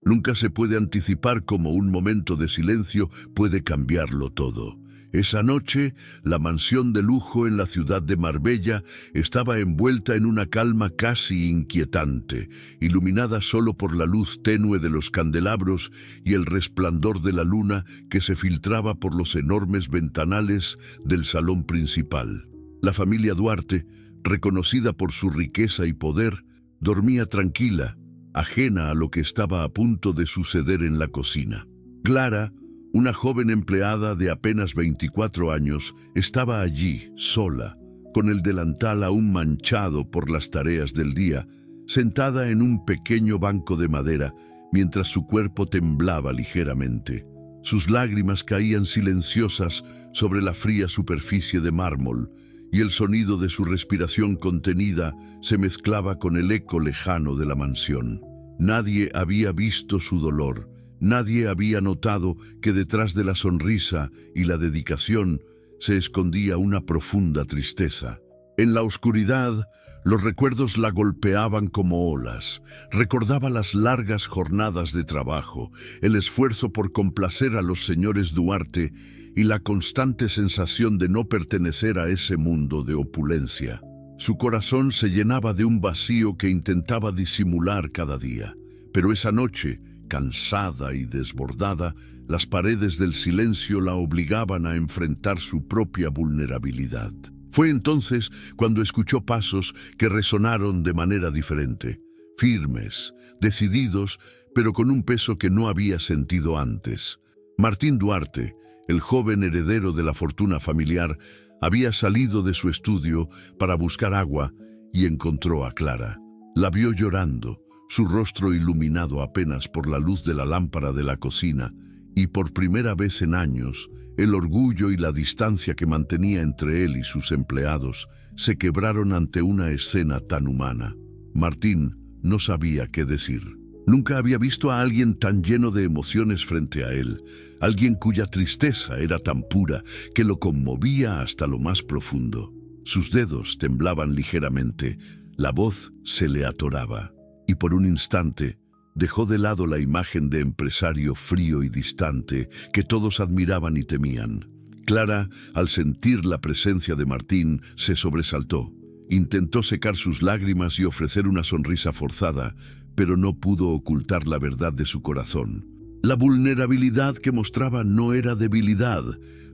Nunca se puede anticipar cómo un momento de silencio puede cambiarlo todo. Esa noche, la mansión de lujo en la ciudad de Marbella estaba envuelta en una calma casi inquietante, iluminada solo por la luz tenue de los candelabros y el resplandor de la luna que se filtraba por los enormes ventanales del salón principal. La familia Duarte, reconocida por su riqueza y poder, dormía tranquila, ajena a lo que estaba a punto de suceder en la cocina. Clara, una joven empleada de apenas 24 años, estaba allí, sola, con el delantal aún manchado por las tareas del día, sentada en un pequeño banco de madera, mientras su cuerpo temblaba ligeramente. Sus lágrimas caían silenciosas sobre la fría superficie de mármol, y el sonido de su respiración contenida se mezclaba con el eco lejano de la mansión. Nadie había visto su dolor. Nadie había notado que detrás de la sonrisa y la dedicación se escondía una profunda tristeza. En la oscuridad, los recuerdos la golpeaban como olas. Recordaba las largas jornadas de trabajo, el esfuerzo por complacer a los señores Duarte y la constante sensación de no pertenecer a ese mundo de opulencia. Su corazón se llenaba de un vacío que intentaba disimular cada día. Pero esa noche, cansada y desbordada, las paredes del silencio la obligaban a enfrentar su propia vulnerabilidad. Fue entonces cuando escuchó pasos que resonaron de manera diferente, firmes, decididos, pero con un peso que no había sentido antes. Martín Duarte, el joven heredero de la fortuna familiar, había salido de su estudio para buscar agua y encontró a Clara. La vio llorando, su rostro iluminado apenas por la luz de la lámpara de la cocina, y por primera vez en años, el orgullo y la distancia que mantenía entre él y sus empleados se quebraron ante una escena tan humana. Martín no sabía qué decir. Nunca había visto a alguien tan lleno de emociones frente a él, alguien cuya tristeza era tan pura que lo conmovía hasta lo más profundo. Sus dedos temblaban ligeramente, la voz se le atoraba. Y por un instante dejó de lado la imagen de empresario frío y distante que todos admiraban y temían. Clara, al sentir la presencia de Martín, se sobresaltó. Intentó secar sus lágrimas y ofrecer una sonrisa forzada, pero no pudo ocultar la verdad de su corazón. La vulnerabilidad que mostraba no era debilidad,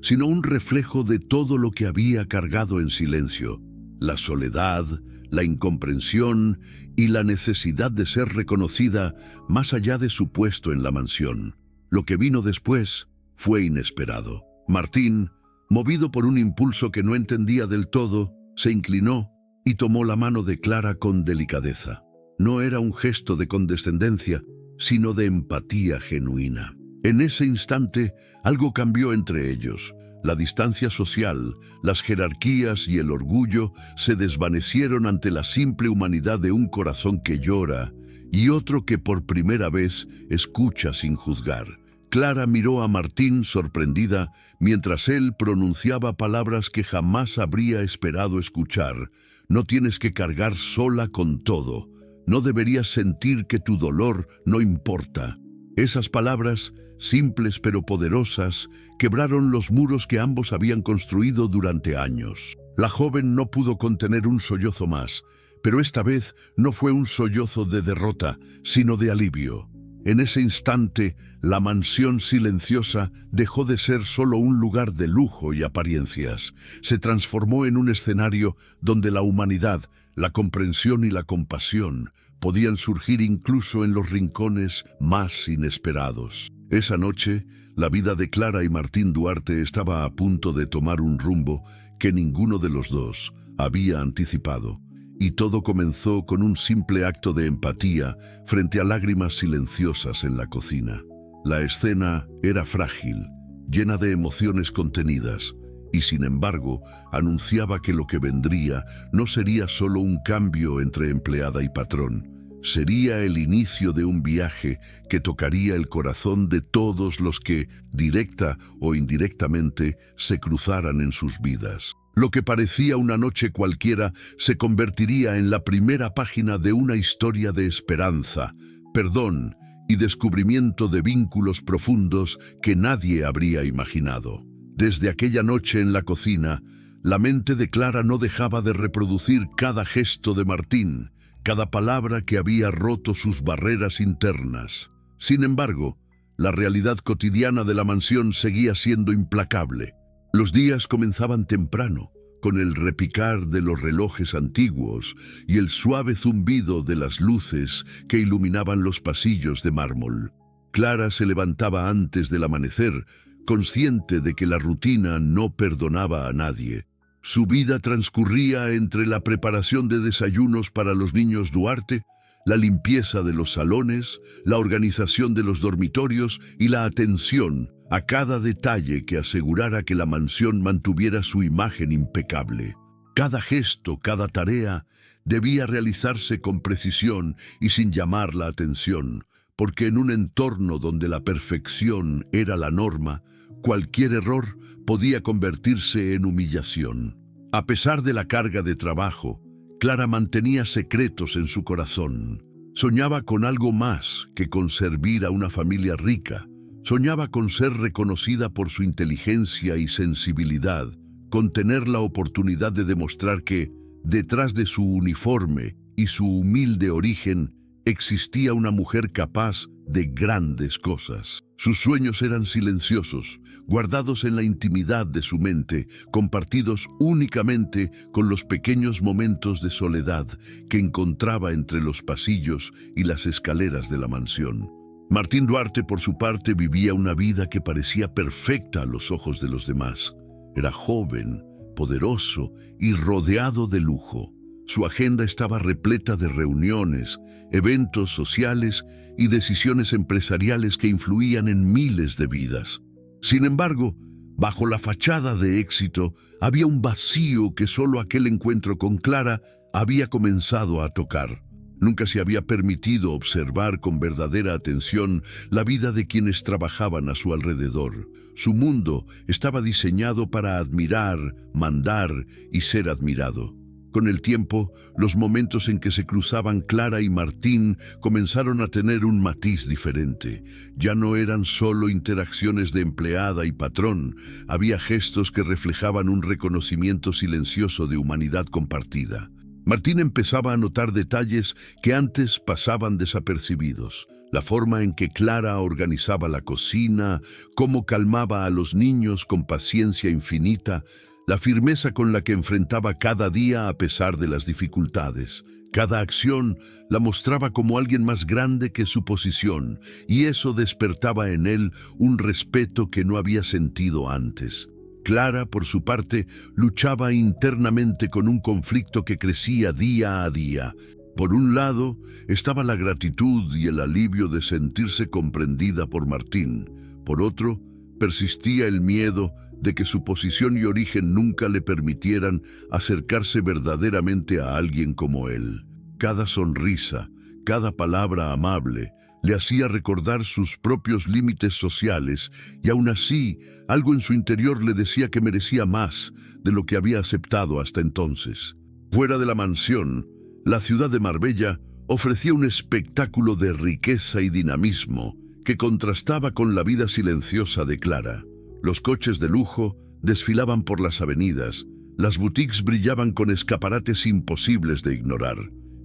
sino un reflejo de todo lo que había cargado en silencio: la soledad, la incomprensión y la necesidad de ser reconocida más allá de su puesto en la mansión. Lo que vino después fue inesperado. Martín, movido por un impulso que no entendía del todo, se inclinó y tomó la mano de Clara con delicadeza. No era un gesto de condescendencia, sino de empatía genuina. En ese instante, algo cambió entre ellos. La distancia social, las jerarquías y el orgullo se desvanecieron ante la simple humanidad de un corazón que llora y otro que por primera vez escucha sin juzgar. Clara miró a Martín sorprendida mientras él pronunciaba palabras que jamás habría esperado escuchar. No tienes que cargar sola con todo. No deberías sentir que tu dolor no importa. Esas palabras, simples pero poderosas, quebraron los muros que ambos habían construido durante años. La joven no pudo contener un sollozo más, pero esta vez no fue un sollozo de derrota, sino de alivio. En ese instante, la mansión silenciosa dejó de ser solo un lugar de lujo y apariencias. Se transformó en un escenario donde la humanidad, la comprensión y la compasión podían surgir incluso en los rincones más inesperados. Esa noche, la vida de Clara y Martín Duarte estaba a punto de tomar un rumbo que ninguno de los dos había anticipado. Y todo comenzó con un simple acto de empatía frente a lágrimas silenciosas en la cocina. La escena era frágil, llena de emociones contenidas, y sin embargo anunciaba que lo que vendría no sería solo un cambio entre empleada y patrón. Sería el inicio de un viaje que tocaría el corazón de todos los que, directa o indirectamente, se cruzaran en sus vidas. Lo que parecía una noche cualquiera se convertiría en la primera página de una historia de esperanza, perdón y descubrimiento de vínculos profundos que nadie habría imaginado. Desde aquella noche en la cocina, la mente de Clara no dejaba de reproducir cada gesto de Martín, cada palabra que había roto sus barreras internas. Sin embargo, la realidad cotidiana de la mansión seguía siendo implacable. Los días comenzaban temprano, con el repicar de los relojes antiguos y el suave zumbido de las luces que iluminaban los pasillos de mármol. Clara se levantaba antes del amanecer, consciente de que la rutina no perdonaba a nadie. Su vida transcurría entre la preparación de desayunos para los niños Duarte, la limpieza de los salones, la organización de los dormitorios y la atención a cada detalle que asegurara que la mansión mantuviera su imagen impecable. Cada gesto, cada tarea, debía realizarse con precisión y sin llamar la atención, porque en un entorno donde la perfección era la norma, cualquier error podía convertirse en humillación. A pesar de la carga de trabajo, Clara mantenía secretos en su corazón. Soñaba con algo más que con servir a una familia rica. Soñaba con ser reconocida por su inteligencia y sensibilidad, con tener la oportunidad de demostrar que, detrás de su uniforme y su humilde origen, existía una mujer capaz de grandes cosas. Sus sueños eran silenciosos, guardados en la intimidad de su mente, compartidos únicamente con los pequeños momentos de soledad que encontraba entre los pasillos y las escaleras de la mansión. Martín Duarte, por su parte, vivía una vida que parecía perfecta a los ojos de los demás. Era joven, poderoso y rodeado de lujo. Su agenda estaba repleta de reuniones, eventos sociales y decisiones empresariales que influían en miles de vidas. Sin embargo, bajo la fachada de éxito, había un vacío que solo aquel encuentro con Clara había comenzado a tocar. Nunca se había permitido observar con verdadera atención la vida de quienes trabajaban a su alrededor. Su mundo estaba diseñado para admirar, mandar y ser admirado. Con el tiempo, los momentos en que se cruzaban Clara y Martín comenzaron a tener un matiz diferente. Ya no eran solo interacciones de empleada y patrón, había gestos que reflejaban un reconocimiento silencioso de humanidad compartida. Martín empezaba a notar detalles que antes pasaban desapercibidos. La forma en que Clara organizaba la cocina, cómo calmaba a los niños con paciencia infinita, la firmeza con la que enfrentaba cada día a pesar de las dificultades. Cada acción la mostraba como alguien más grande que su posición, y eso despertaba en él un respeto que no había sentido antes. Clara, por su parte, luchaba internamente con un conflicto que crecía día a día. Por un lado, estaba la gratitud y el alivio de sentirse comprendida por Martín. Por otro, persistía el miedo de que su posición y origen nunca le permitieran acercarse verdaderamente a alguien como él. Cada sonrisa, cada palabra amable, le hacía recordar sus propios límites sociales y aún así, algo en su interior le decía que merecía más de lo que había aceptado hasta entonces. Fuera de la mansión, la ciudad de Marbella ofrecía un espectáculo de riqueza y dinamismo que contrastaba con la vida silenciosa de Clara. Los coches de lujo desfilaban por las avenidas, las boutiques brillaban con escaparates imposibles de ignorar,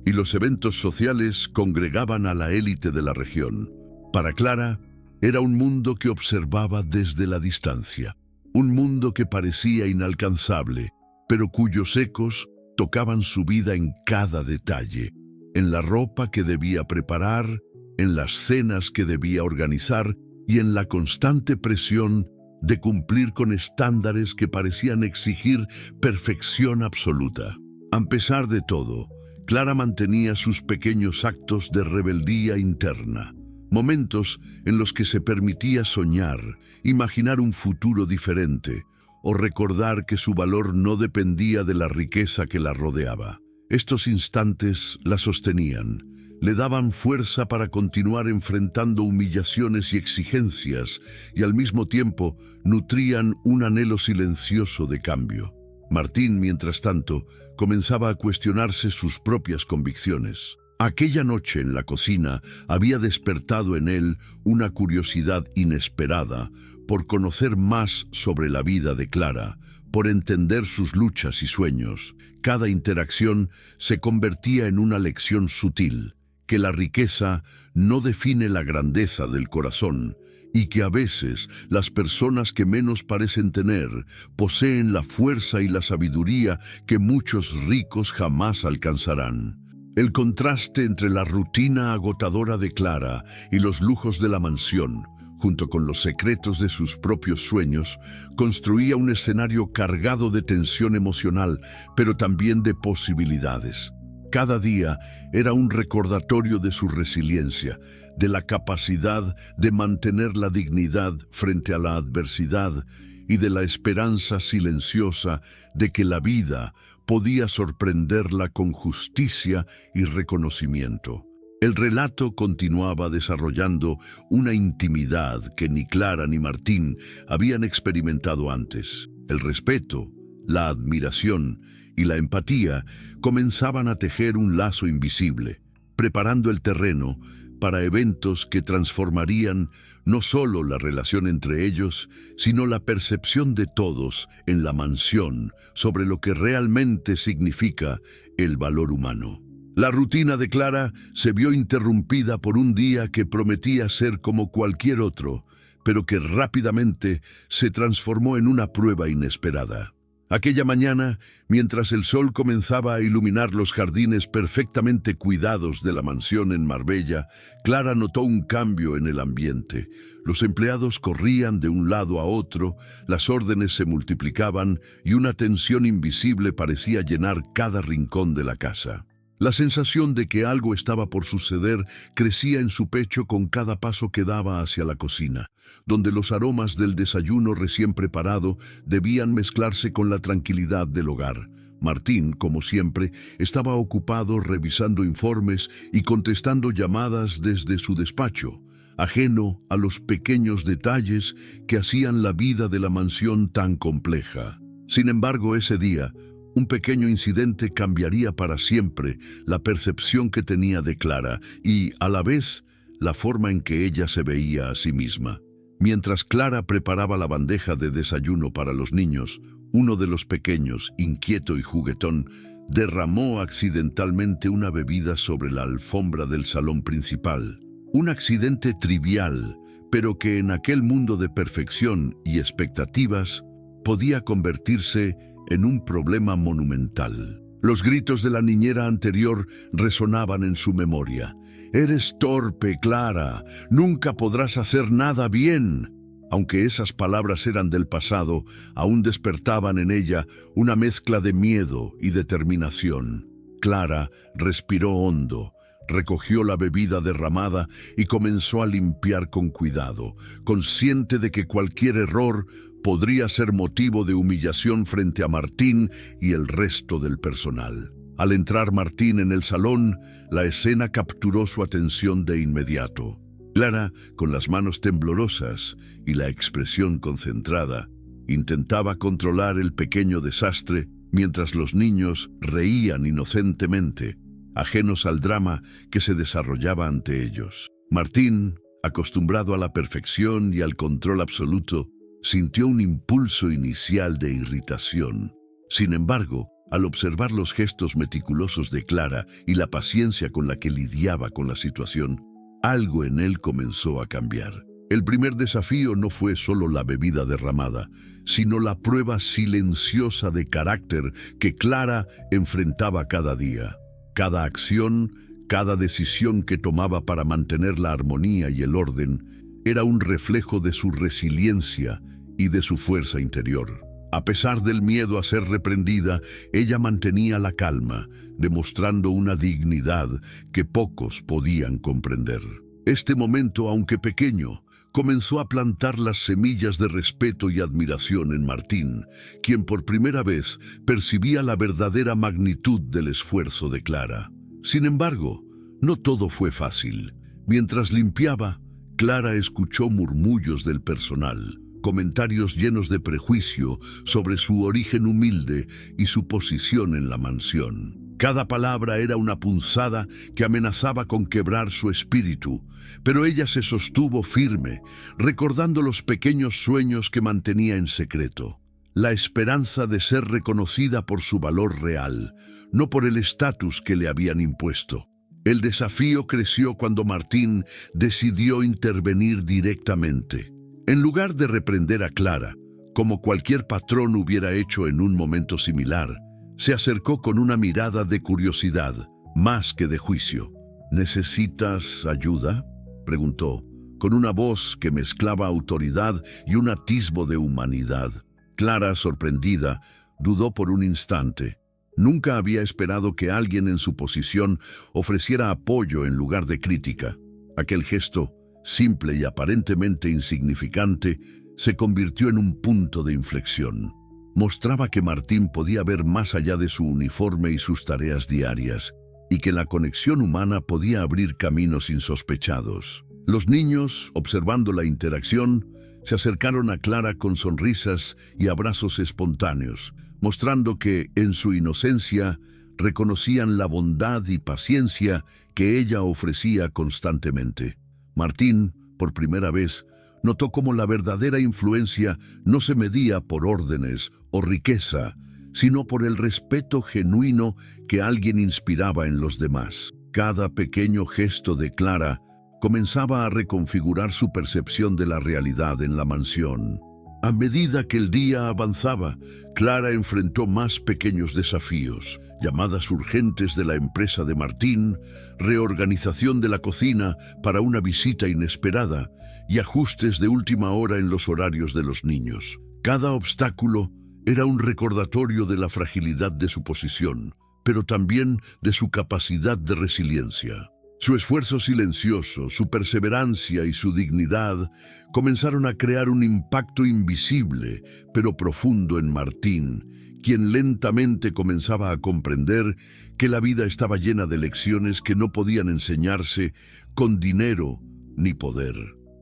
y los eventos sociales congregaban a la élite de la región. Para Clara, era un mundo que observaba desde la distancia, un mundo que parecía inalcanzable, pero cuyos ecos tocaban su vida en cada detalle, en la ropa que debía preparar, en las cenas que debía organizar y en la constante presión de cumplir con estándares que parecían exigir perfección absoluta. A pesar de todo, Clara mantenía sus pequeños actos de rebeldía interna, momentos en los que se permitía soñar, imaginar un futuro diferente o recordar que su valor no dependía de la riqueza que la rodeaba. Estos instantes la sostenían, le daban fuerza para continuar enfrentando humillaciones y exigencias y al mismo tiempo nutrían un anhelo silencioso de cambio. Martín, mientras tanto, comenzaba a cuestionarse sus propias convicciones. Aquella noche en la cocina había despertado en él una curiosidad inesperada por conocer más sobre la vida de Clara, por entender sus luchas y sueños. Cada interacción se convertía en una lección sutil, que la riqueza no define la grandeza del corazón y que a veces las personas que menos parecen tener poseen la fuerza y la sabiduría que muchos ricos jamás alcanzarán. El contraste entre la rutina agotadora de Clara y los lujos de la mansión, junto con los secretos de sus propios sueños, construía un escenario cargado de tensión emocional, pero también de posibilidades. Cada día era un recordatorio de su resiliencia, de la capacidad de mantener la dignidad frente a la adversidad y de la esperanza silenciosa de que la vida podía sorprenderla con justicia y reconocimiento. El relato continuaba desarrollando una intimidad que ni Clara ni Martín habían experimentado antes. El respeto, la admiración y la empatía comenzaban a tejer un lazo invisible, preparando el terreno para eventos que transformarían no solo la relación entre ellos, sino la percepción de todos en la mansión sobre lo que realmente significa el valor humano. La rutina de Clara se vio interrumpida por un día que prometía ser como cualquier otro, pero que rápidamente se transformó en una prueba inesperada. Aquella mañana, mientras el sol comenzaba a iluminar los jardines perfectamente cuidados de la mansión en Marbella, Clara notó un cambio en el ambiente. Los empleados corrían de un lado a otro, las órdenes se multiplicaban y una tensión invisible parecía llenar cada rincón de la casa. La sensación de que algo estaba por suceder crecía en su pecho con cada paso que daba hacia la cocina, donde los aromas del desayuno recién preparado debían mezclarse con la tranquilidad del hogar. Martín, como siempre, estaba ocupado revisando informes y contestando llamadas desde su despacho, ajeno a los pequeños detalles que hacían la vida de la mansión tan compleja. Sin embargo, ese día, un pequeño incidente cambiaría para siempre la percepción que tenía de Clara y, a la vez, la forma en que ella se veía a sí misma. Mientras Clara preparaba la bandeja de desayuno para los niños, uno de los pequeños, inquieto y juguetón, derramó accidentalmente una bebida sobre la alfombra del salón principal. Un accidente trivial, pero que en aquel mundo de perfección y expectativas podía convertirse en un problema monumental. Los gritos de la niñera anterior resonaban en su memoria. «Eres torpe, Clara. Nunca podrás hacer nada bien». Aunque esas palabras eran del pasado, aún despertaban en ella una mezcla de miedo y determinación. Clara respiró hondo, recogió la bebida derramada y comenzó a limpiar con cuidado, consciente de que cualquier error podría ser motivo de humillación frente a Martín y el resto del personal. Al entrar Martín en el salón, la escena capturó su atención de inmediato. Clara, con las manos temblorosas y la expresión concentrada, intentaba controlar el pequeño desastre mientras los niños reían inocentemente, ajenos al drama que se desarrollaba ante ellos. Martín, acostumbrado a la perfección y al control absoluto, sintió un impulso inicial de irritación. Sin embargo, al observar los gestos meticulosos de Clara y la paciencia con la que lidiaba con la situación, algo en él comenzó a cambiar. El primer desafío no fue solo la bebida derramada, sino la prueba silenciosa de carácter que Clara enfrentaba cada día. Cada acción, cada decisión que tomaba para mantener la armonía y el orden, era un reflejo de su resiliencia y de su fuerza interior. A pesar del miedo a ser reprendida, ella mantenía la calma, demostrando una dignidad que pocos podían comprender. Este momento, aunque pequeño, comenzó a plantar las semillas de respeto y admiración en Martín, quien por primera vez percibía la verdadera magnitud del esfuerzo de Clara. Sin embargo, no todo fue fácil. Mientras limpiaba, Clara escuchó murmullos del personal, comentarios llenos de prejuicio sobre su origen humilde y su posición en la mansión. Cada palabra era una punzada que amenazaba con quebrar su espíritu, pero ella se sostuvo firme, recordando los pequeños sueños que mantenía en secreto. La esperanza de ser reconocida por su valor real, no por el estatus que le habían impuesto. El desafío creció cuando Martín decidió intervenir directamente. En lugar de reprender a Clara, como cualquier patrón hubiera hecho en un momento similar, se acercó con una mirada de curiosidad, más que de juicio. ¿Necesitas ayuda?, preguntó, con una voz que mezclaba autoridad y un atisbo de humanidad. Clara, sorprendida, dudó por un instante. Nunca había esperado que alguien en su posición ofreciera apoyo en lugar de crítica. Aquel gesto, simple y aparentemente insignificante, se convirtió en un punto de inflexión. Mostraba que Martín podía ver más allá de su uniforme y sus tareas diarias, y que la conexión humana podía abrir caminos insospechados. Los niños, observando la interacción, se acercaron a Clara con sonrisas y abrazos espontáneos, mostrando que, en su inocencia, reconocían la bondad y paciencia que ella ofrecía constantemente. Martín, por primera vez, notó cómo la verdadera influencia no se medía por órdenes o riqueza, sino por el respeto genuino que alguien inspiraba en los demás. Cada pequeño gesto de Clara comenzaba a reconfigurar su percepción de la realidad en la mansión. A medida que el día avanzaba, Clara enfrentó más pequeños desafíos, llamadas urgentes de la empresa de Martín, reorganización de la cocina para una visita inesperada y ajustes de última hora en los horarios de los niños. Cada obstáculo era un recordatorio de la fragilidad de su posición, pero también de su capacidad de resiliencia. Su esfuerzo silencioso, su perseverancia y su dignidad comenzaron a crear un impacto invisible, pero profundo en Martín, quien lentamente comenzaba a comprender que la vida estaba llena de lecciones que no podían enseñarse con dinero ni poder.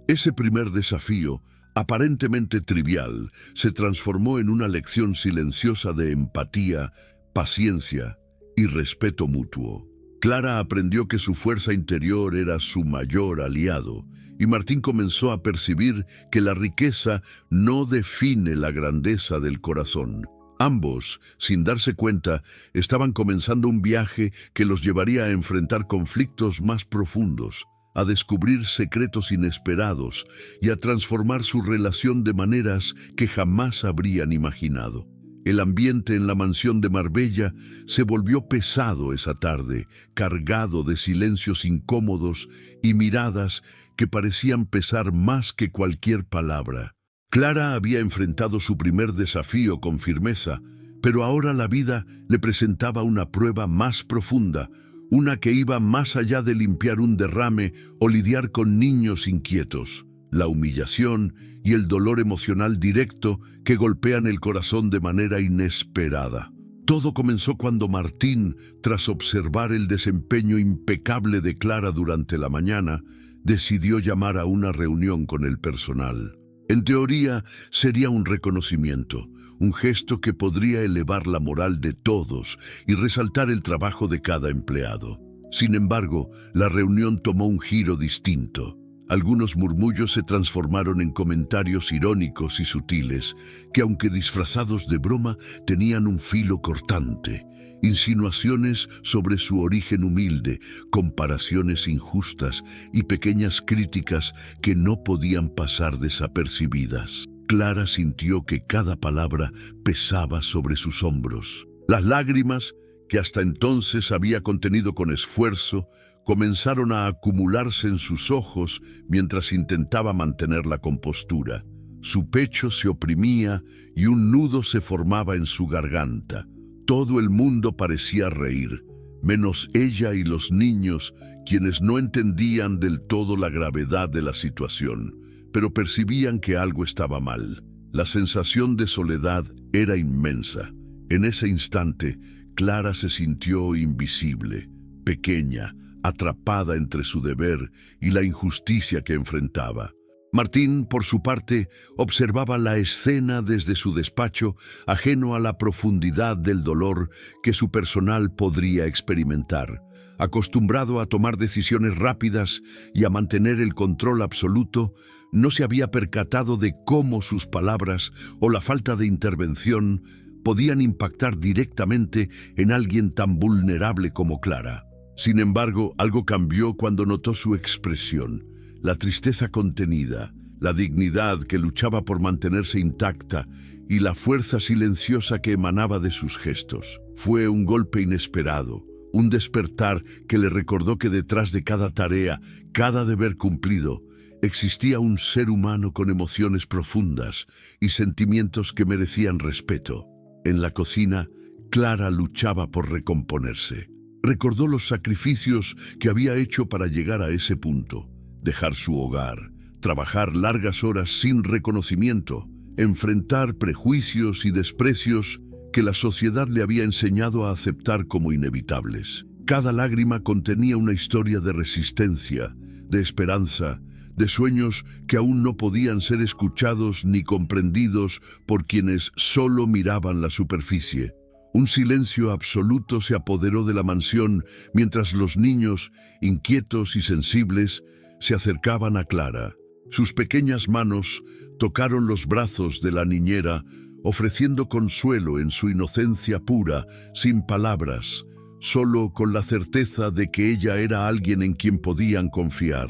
Ese primer desafío, aparentemente trivial, se transformó en una lección silenciosa de empatía, paciencia y respeto mutuo. Clara aprendió que su fuerza interior era su mayor aliado, y Martín comenzó a percibir que la riqueza no define la grandeza del corazón. Ambos, sin darse cuenta, estaban comenzando un viaje que los llevaría a enfrentar conflictos más profundos, a descubrir secretos inesperados y a transformar su relación de maneras que jamás habrían imaginado. El ambiente en la mansión de Marbella se volvió pesado esa tarde, cargado de silencios incómodos y miradas que parecían pesar más que cualquier palabra. Clara había enfrentado su primer desafío con firmeza, pero ahora la vida le presentaba una prueba más profunda, una que iba más allá de limpiar un derrame o lidiar con niños inquietos. La humillación y el dolor emocional directo que golpean el corazón de manera inesperada. Todo comenzó cuando Martín, tras observar el desempeño impecable de Clara durante la mañana, decidió llamar a una reunión con el personal. En teoría, sería un reconocimiento, un gesto que podría elevar la moral de todos y resaltar el trabajo de cada empleado. Sin embargo, la reunión tomó un giro distinto. Algunos murmullos se transformaron en comentarios irónicos y sutiles, que aunque disfrazados de broma, tenían un filo cortante. Insinuaciones sobre su origen humilde, comparaciones injustas y pequeñas críticas que no podían pasar desapercibidas. Clara sintió que cada palabra pesaba sobre sus hombros. Las lágrimas, que hasta entonces había contenido con esfuerzo, comenzaron a acumularse en sus ojos mientras intentaba mantener la compostura. Su pecho se oprimía y un nudo se formaba en su garganta. Todo el mundo parecía reír, menos ella y los niños, quienes no entendían del todo la gravedad de la situación, pero percibían que algo estaba mal. La sensación de soledad era inmensa. En ese instante, Clara se sintió invisible, pequeña, atrapada entre su deber y la injusticia que enfrentaba. Martín, por su parte, observaba la escena desde su despacho, ajeno a la profundidad del dolor que su personal podría experimentar. Acostumbrado a tomar decisiones rápidas y a mantener el control absoluto, no se había percatado de cómo sus palabras o la falta de intervención podían impactar directamente en alguien tan vulnerable como Clara. Sin embargo, algo cambió cuando notó su expresión. La tristeza contenida, la dignidad que luchaba por mantenerse intacta y la fuerza silenciosa que emanaba de sus gestos. Fue un golpe inesperado, un despertar que le recordó que detrás de cada tarea, cada deber cumplido, existía un ser humano con emociones profundas y sentimientos que merecían respeto. En la cocina, Clara luchaba por recomponerse. Recordó los sacrificios que había hecho para llegar a ese punto. Dejar su hogar, trabajar largas horas sin reconocimiento, enfrentar prejuicios y desprecios que la sociedad le había enseñado a aceptar como inevitables. Cada lágrima contenía una historia de resistencia, de esperanza, de sueños que aún no podían ser escuchados ni comprendidos por quienes solo miraban la superficie. Un silencio absoluto se apoderó de la mansión mientras los niños, inquietos y sensibles, se acercaban a Clara. Sus pequeñas manos tocaron los brazos de la niñera, ofreciendo consuelo en su inocencia pura, sin palabras, solo con la certeza de que ella era alguien en quien podían confiar.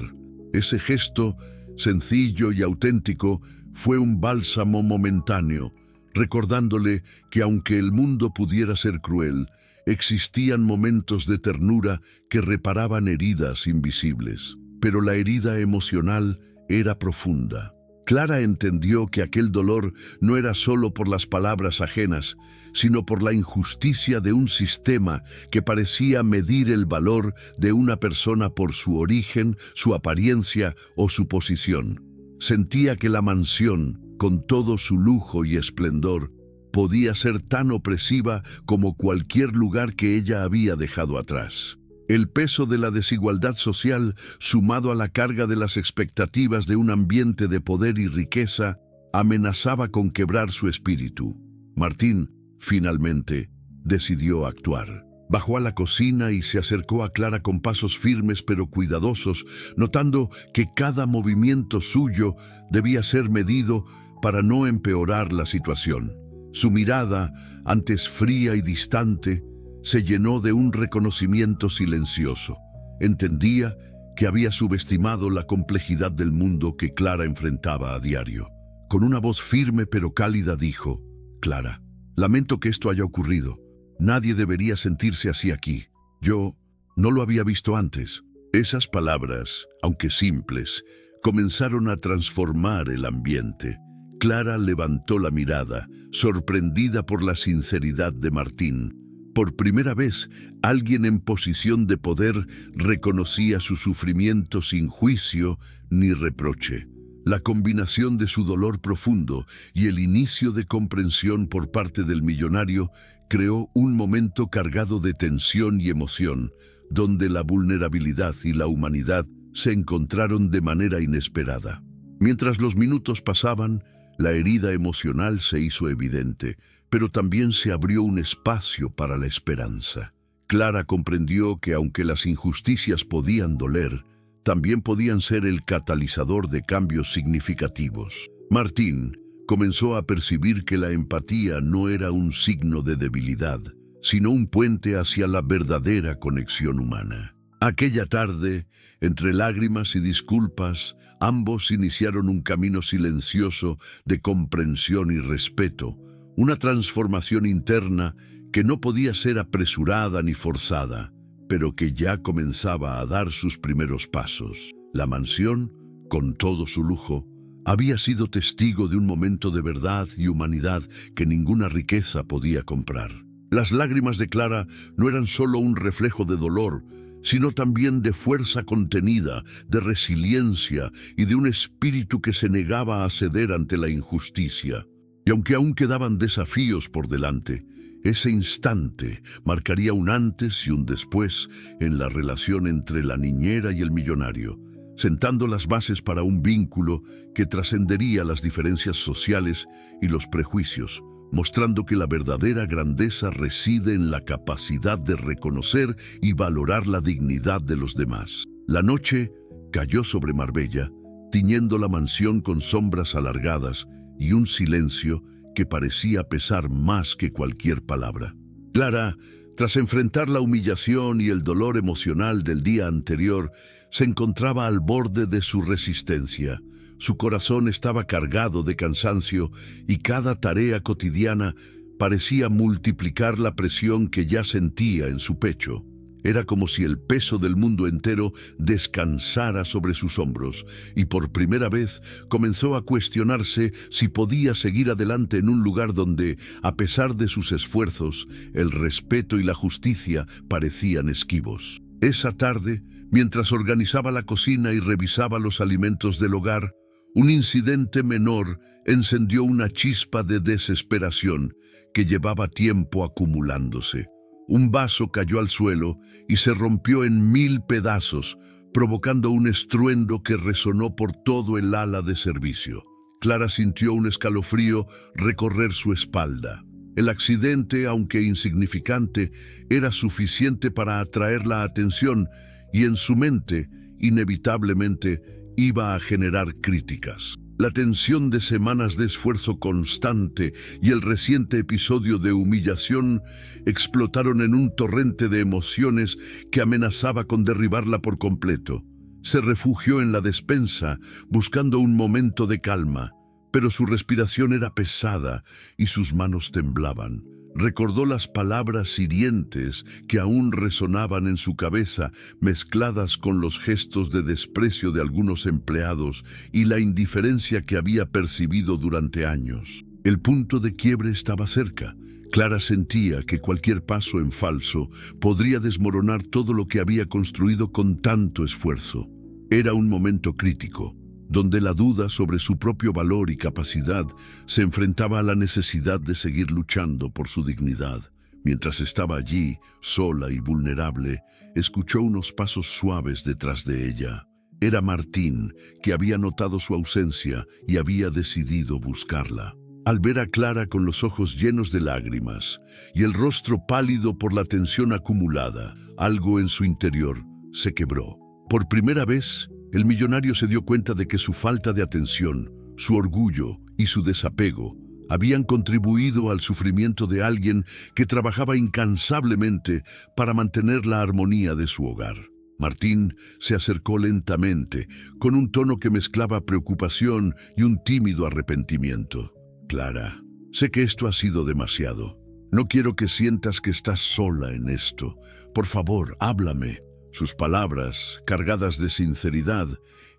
Ese gesto, sencillo y auténtico, fue un bálsamo momentáneo, recordándole que aunque el mundo pudiera ser cruel, existían momentos de ternura que reparaban heridas invisibles. Pero la herida emocional era profunda. Clara entendió que aquel dolor no era solo por las palabras ajenas, sino por la injusticia de un sistema que parecía medir el valor de una persona por su origen, su apariencia o su posición. Sentía que la mansión, con todo su lujo y esplendor, podía ser tan opresiva como cualquier lugar que ella había dejado atrás. El peso de la desigualdad social, sumado a la carga de las expectativas de un ambiente de poder y riqueza, amenazaba con quebrar su espíritu. Martín, finalmente, decidió actuar. Bajó a la cocina y se acercó a Clara con pasos firmes pero cuidadosos, notando que cada movimiento suyo debía ser medido para no empeorar la situación. Su mirada, antes fría y distante, se llenó de un reconocimiento silencioso. Entendía que había subestimado la complejidad del mundo que Clara enfrentaba a diario. Con una voz firme pero cálida dijo: «Clara, lamento que esto haya ocurrido. Nadie debería sentirse así aquí. Yo no lo había visto antes». Esas palabras, aunque simples, comenzaron a transformar el ambiente. Clara levantó la mirada, sorprendida por la sinceridad de Martín. Por primera vez, alguien en posición de poder reconocía su sufrimiento sin juicio ni reproche. La combinación de su dolor profundo y el inicio de comprensión por parte del millonario creó un momento cargado de tensión y emoción, donde la vulnerabilidad y la humanidad se encontraron de manera inesperada. Mientras los minutos pasaban, la herida emocional se hizo evidente, pero también se abrió un espacio para la esperanza. Clara comprendió que aunque las injusticias podían doler, también podían ser el catalizador de cambios significativos. Martín comenzó a percibir que la empatía no era un signo de debilidad, sino un puente hacia la verdadera conexión humana. Aquella tarde, entre lágrimas y disculpas, ambos iniciaron un camino silencioso de comprensión y respeto, una transformación interna que no podía ser apresurada ni forzada, pero que ya comenzaba a dar sus primeros pasos. La mansión, con todo su lujo, había sido testigo de un momento de verdad y humanidad que ninguna riqueza podía comprar. Las lágrimas de Clara no eran solo un reflejo de dolor, sino también de fuerza contenida, de resiliencia y de un espíritu que se negaba a ceder ante la injusticia. Y aunque aún quedaban desafíos por delante, ese instante marcaría un antes y un después en la relación entre la niñera y el millonario. sentando las bases para un vínculo que trascendería las diferencias sociales y los prejuicios, mostrando que la verdadera grandeza reside en la capacidad de reconocer y valorar la dignidad de los demás. La noche cayó sobre Marbella, tiñendo la mansión con sombras alargadas y un silencio que parecía pesar más que cualquier palabra. Clara, tras enfrentar la humillación y el dolor emocional del día anterior, se encontraba al borde de su resistencia. Su corazón estaba cargado de cansancio y cada tarea cotidiana parecía multiplicar la presión que ya sentía en su pecho. Era como si el peso del mundo entero descansara sobre sus hombros y por primera vez comenzó a cuestionarse si podía seguir adelante en un lugar donde, a pesar de sus esfuerzos, el respeto y la justicia parecían esquivos. Esa tarde, mientras organizaba la cocina y revisaba los alimentos del hogar, un incidente menor encendió una chispa de desesperación que llevaba tiempo acumulándose. Un vaso cayó al suelo y se rompió en 1000 pedazos, provocando un estruendo que resonó por todo el ala de servicio. Clara sintió un escalofrío recorrer su espalda. El accidente, aunque insignificante, era suficiente para atraer la atención y en su mente, inevitablemente, iba a generar críticas. La tensión de semanas de esfuerzo constante y el reciente episodio de humillación explotaron en un torrente de emociones que amenazaba con derribarla por completo. Se refugió en la despensa, buscando un momento de calma, pero su respiración era pesada y sus manos temblaban. Recordó las palabras hirientes que aún resonaban en su cabeza, mezcladas con los gestos de desprecio de algunos empleados y la indiferencia que había percibido durante años. El punto de quiebre estaba cerca. Clara sentía que cualquier paso en falso podría desmoronar todo lo que había construido con tanto esfuerzo. Era un momento crítico, donde la duda sobre su propio valor y capacidad se enfrentaba a la necesidad de seguir luchando por su dignidad. Mientras estaba allí, sola y vulnerable, escuchó unos pasos suaves detrás de ella. Era Martín, que había notado su ausencia y había decidido buscarla. Al ver a Clara con los ojos llenos de lágrimas y el rostro pálido por la tensión acumulada, algo en su interior se quebró. Por primera vez, el millonario se dio cuenta de que su falta de atención, su orgullo y su desapego habían contribuido al sufrimiento de alguien que trabajaba incansablemente para mantener la armonía de su hogar. Martín se acercó lentamente, con un tono que mezclaba preocupación y un tímido arrepentimiento. Clara, sé que esto ha sido demasiado. No quiero que sientas que estás sola en esto. Por favor, háblame. Sus palabras, cargadas de sinceridad,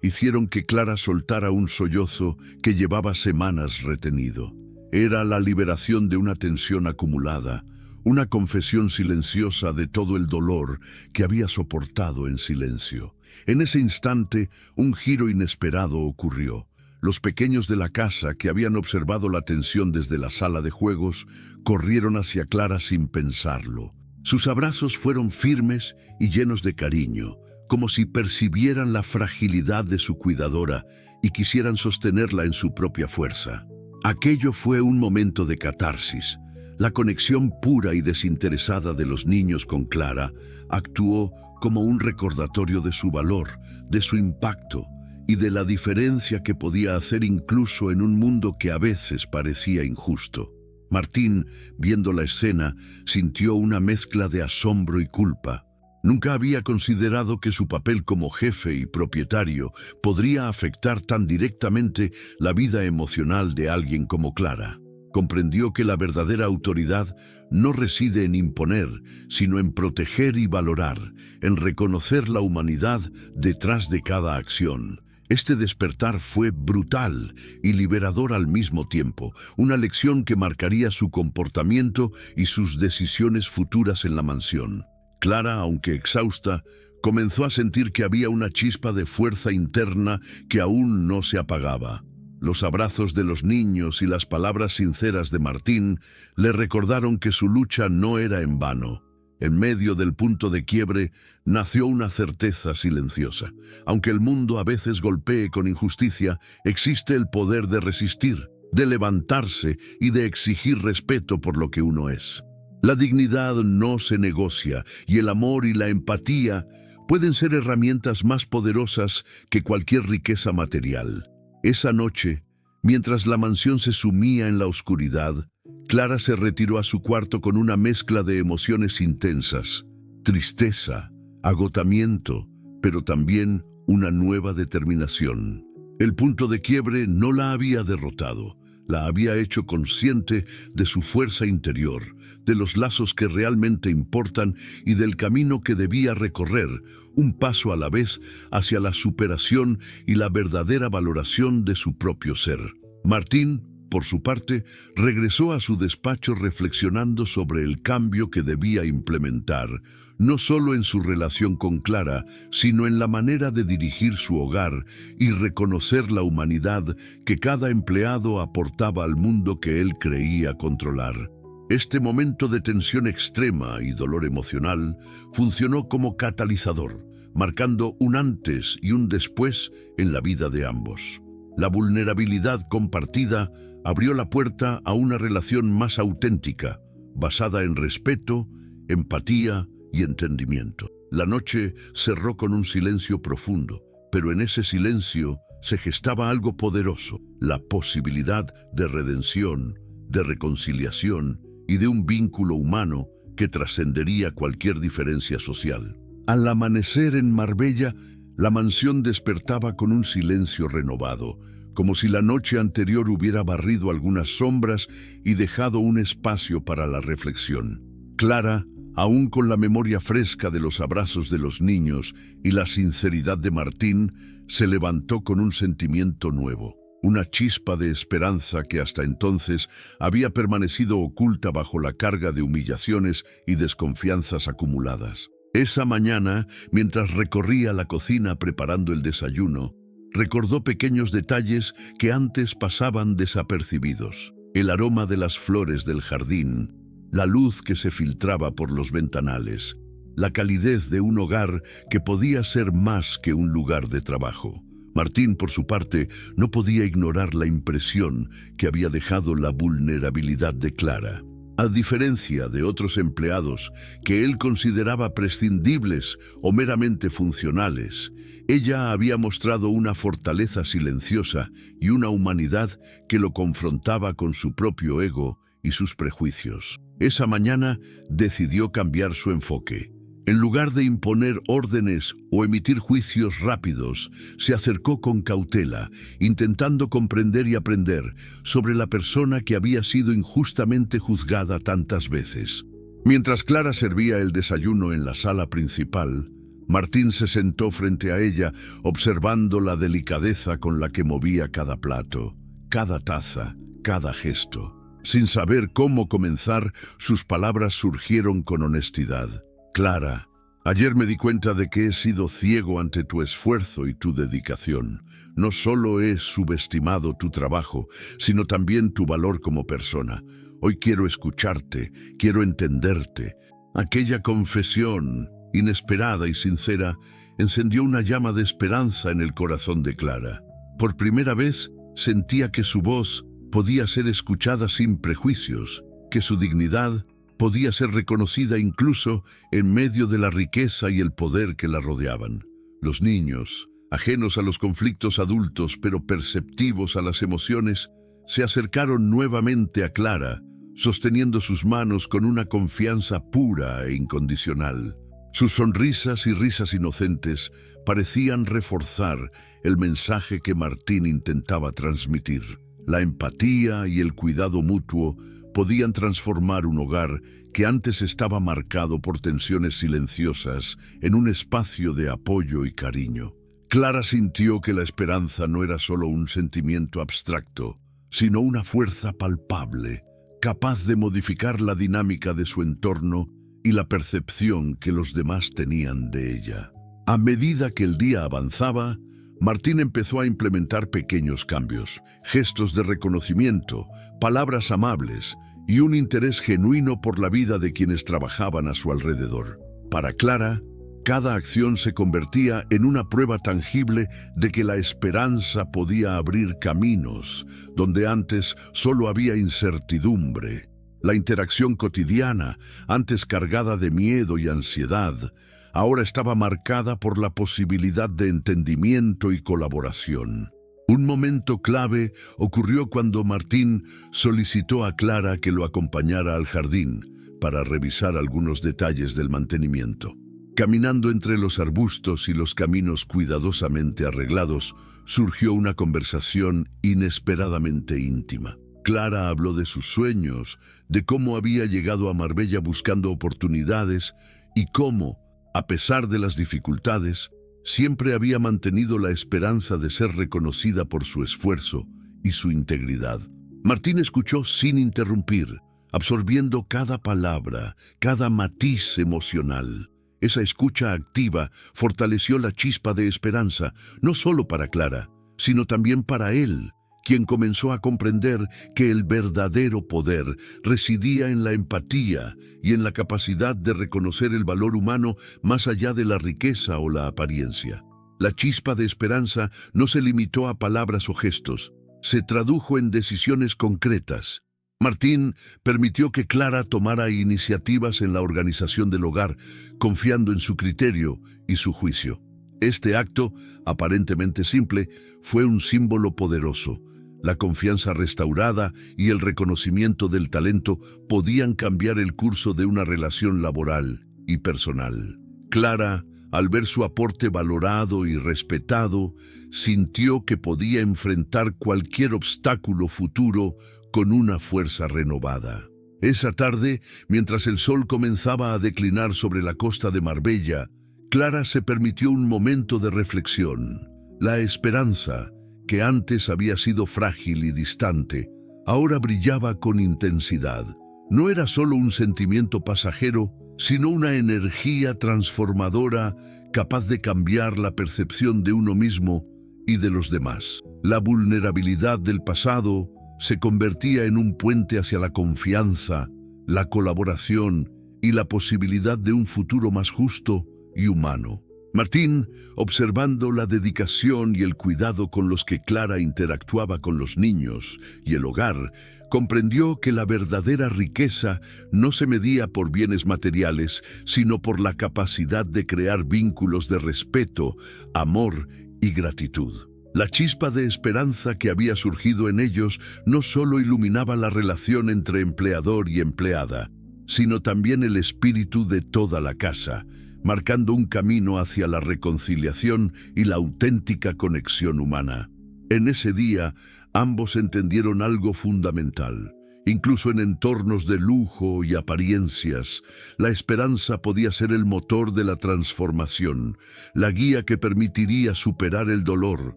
hicieron que Clara soltara un sollozo que llevaba semanas retenido. Era la liberación de una tensión acumulada, una confesión silenciosa de todo el dolor que había soportado en silencio. En ese instante, un giro inesperado ocurrió. Los pequeños de la casa, que habían observado la tensión desde la sala de juegos, corrieron hacia Clara sin pensarlo. Sus abrazos fueron firmes y llenos de cariño, como si percibieran la fragilidad de su cuidadora y quisieran sostenerla en su propia fuerza. Aquello fue un momento de catarsis. La conexión pura y desinteresada de los niños con Clara actuó como un recordatorio de su valor, de su impacto y de la diferencia que podía hacer incluso en un mundo que a veces parecía injusto. Martín, viendo la escena, sintió una mezcla de asombro y culpa. Nunca había considerado que su papel como jefe y propietario podría afectar tan directamente la vida emocional de alguien como Clara. Comprendió que la verdadera autoridad no reside en imponer, sino en proteger y valorar, en reconocer la humanidad detrás de cada acción. Este despertar fue brutal y liberador al mismo tiempo, una lección que marcaría su comportamiento y sus decisiones futuras en la mansión. Clara, aunque exhausta, comenzó a sentir que había una chispa de fuerza interna que aún no se apagaba. Los abrazos de los niños y las palabras sinceras de Martín le recordaron que su lucha no era en vano. En medio del punto de quiebre nació una certeza silenciosa. Aunque el mundo a veces golpee con injusticia, existe el poder de resistir, de levantarse y de exigir respeto por lo que uno es. La dignidad no se negocia y el amor y la empatía pueden ser herramientas más poderosas que cualquier riqueza material. Esa noche, mientras la mansión se sumía en la oscuridad, Clara se retiró a su cuarto con una mezcla de emociones intensas: tristeza, agotamiento, pero también una nueva determinación. El punto de quiebre no la había derrotado, la había hecho consciente de su fuerza interior, de los lazos que realmente importan y del camino que debía recorrer, un paso a la vez hacia la superación y la verdadera valoración de su propio ser. Martín, por su parte, regresó a su despacho reflexionando sobre el cambio que debía implementar, no solo en su relación con Clara, sino en la manera de dirigir su hogar y reconocer la humanidad que cada empleado aportaba al mundo que él creía controlar. Este momento de tensión extrema y dolor emocional funcionó como catalizador, marcando un antes y un después en la vida de ambos. La vulnerabilidad compartida abrió la puerta a una relación más auténtica, basada en respeto, empatía y entendimiento. La noche cerró con un silencio profundo, pero en ese silencio se gestaba algo poderoso: la posibilidad de redención, de reconciliación y de un vínculo humano que trascendería cualquier diferencia social. Al amanecer en Marbella, la mansión despertaba con un silencio renovado, como si la noche anterior hubiera barrido algunas sombras y dejado un espacio para la reflexión. Clara, aún con la memoria fresca de los abrazos de los niños y la sinceridad de Martín, se levantó con un sentimiento nuevo, una chispa de esperanza que hasta entonces había permanecido oculta bajo la carga de humillaciones y desconfianzas acumuladas. Esa mañana, mientras recorría la cocina preparando el desayuno, recordó pequeños detalles que antes pasaban desapercibidos: el aroma de las flores del jardín, la luz que se filtraba por los ventanales, la calidez de un hogar que podía ser más que un lugar de trabajo. Martín, por su parte, no podía ignorar la impresión que había dejado la vulnerabilidad de Clara. A diferencia de otros empleados que él consideraba prescindibles o meramente funcionales, ella había mostrado una fortaleza silenciosa y una humanidad que lo confrontaba con su propio ego y sus prejuicios. Esa mañana decidió cambiar su enfoque. En lugar de imponer órdenes o emitir juicios rápidos, se acercó con cautela, intentando comprender y aprender sobre la persona que había sido injustamente juzgada tantas veces. Mientras Clara servía el desayuno en la sala principal, Martín se sentó frente a ella, observando la delicadeza con la que movía cada plato, cada taza, cada gesto. Sin saber cómo comenzar, sus palabras surgieron con honestidad. Clara, ayer me di cuenta de que he sido ciego ante tu esfuerzo y tu dedicación. No solo he subestimado tu trabajo, sino también tu valor como persona. Hoy quiero escucharte, quiero entenderte. Aquella confesión, inesperada y sincera, encendió una llama de esperanza en el corazón de Clara. Por primera vez sentía que su voz podía ser escuchada sin prejuicios, que su dignidad podía ser reconocida incluso en medio de la riqueza y el poder que la rodeaban. Los niños, ajenos a los conflictos adultos pero perceptivos a las emociones, se acercaron nuevamente a Clara, sosteniendo sus manos con una confianza pura e incondicional. Sus sonrisas y risas inocentes parecían reforzar el mensaje que Martín intentaba transmitir. La empatía y el cuidado mutuo podían transformar un hogar que antes estaba marcado por tensiones silenciosas en un espacio de apoyo y cariño. Clara sintió que la esperanza no era solo un sentimiento abstracto, sino una fuerza palpable, capaz de modificar la dinámica de su entorno y la percepción que los demás tenían de ella. A medida que el día avanzaba, Martín empezó a implementar pequeños cambios, gestos de reconocimiento, palabras amables y un interés genuino por la vida de quienes trabajaban a su alrededor. Para Clara, cada acción se convertía en una prueba tangible de que la esperanza podía abrir caminos donde antes solo había incertidumbre. La interacción cotidiana, antes cargada de miedo y ansiedad, ahora estaba marcada por la posibilidad de entendimiento y colaboración. Un momento clave ocurrió cuando Martín solicitó a Clara que lo acompañara al jardín para revisar algunos detalles del mantenimiento. Caminando entre los arbustos y los caminos cuidadosamente arreglados, surgió una conversación inesperadamente íntima. Clara habló de sus sueños, de cómo había llegado a Marbella buscando oportunidades y cómo, a pesar de las dificultades, siempre había mantenido la esperanza de ser reconocida por su esfuerzo y su integridad. Martín escuchó sin interrumpir, absorbiendo cada palabra, cada matiz emocional. Esa escucha activa fortaleció la chispa de esperanza, no solo para Clara, sino también para él, quien comenzó a comprender que el verdadero poder residía en la empatía y en la capacidad de reconocer el valor humano más allá de la riqueza o la apariencia. La chispa de esperanza no se limitó a palabras o gestos, se tradujo en decisiones concretas. Martín permitió que Clara tomara iniciativas en la organización del hogar, confiando en su criterio y su juicio. Este acto, aparentemente simple, fue un símbolo poderoso. La confianza restaurada y el reconocimiento del talento podían cambiar el curso de una relación laboral y personal. Clara, al ver su aporte valorado y respetado, sintió que podía enfrentar cualquier obstáculo futuro con una fuerza renovada. Esa tarde, mientras el sol comenzaba a declinar sobre la costa de Marbella, Clara se permitió un momento de reflexión. La esperanza, que antes había sido frágil y distante, ahora brillaba con intensidad. No era solo un sentimiento pasajero, sino una energía transformadora capaz de cambiar la percepción de uno mismo y de los demás. La vulnerabilidad del pasado se convertía en un puente hacia la confianza, la colaboración y la posibilidad de un futuro más justo y humano. Martín, observando la dedicación y el cuidado con los que Clara interactuaba con los niños y el hogar, comprendió que la verdadera riqueza no se medía por bienes materiales, sino por la capacidad de crear vínculos de respeto, amor y gratitud. La chispa de esperanza que había surgido en ellos no solo iluminaba la relación entre empleador y empleada, sino también el espíritu de toda la casa, marcando un camino hacia la reconciliación y la auténtica conexión humana. En ese día, ambos entendieron algo fundamental. Incluso en entornos de lujo y apariencias, la esperanza podía ser el motor de la transformación, la guía que permitiría superar el dolor,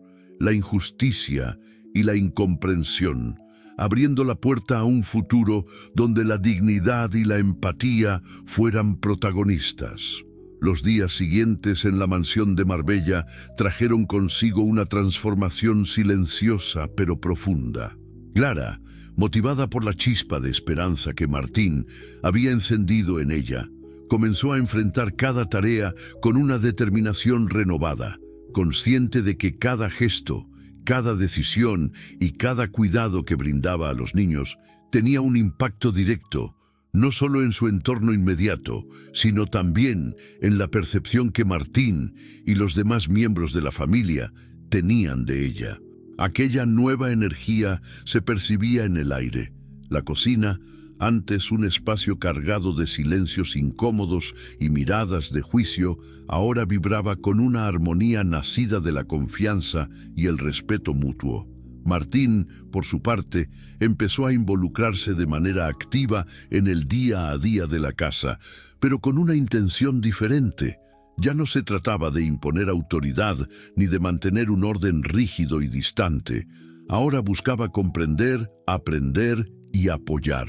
la injusticia y la incomprensión, abriendo la puerta a un futuro donde la dignidad y la empatía fueran protagonistas. Los días siguientes en la mansión de Marbella trajeron consigo una transformación silenciosa pero profunda. Clara, motivada por la chispa de esperanza que Martín había encendido en ella, comenzó a enfrentar cada tarea con una determinación renovada, consciente de que cada gesto, cada decisión y cada cuidado que brindaba a los niños tenía un impacto directo, no solo en su entorno inmediato, sino también en la percepción que Martín y los demás miembros de la familia tenían de ella. Aquella nueva energía se percibía en el aire. La cocina, antes un espacio cargado de silencios incómodos y miradas de juicio, ahora vibraba con una armonía nacida de la confianza y el respeto mutuo. Martín, por su parte, empezó a involucrarse de manera activa en el día a día de la casa, pero con una intención diferente. Ya no se trataba de imponer autoridad ni de mantener un orden rígido y distante. Ahora buscaba comprender, aprender y apoyar.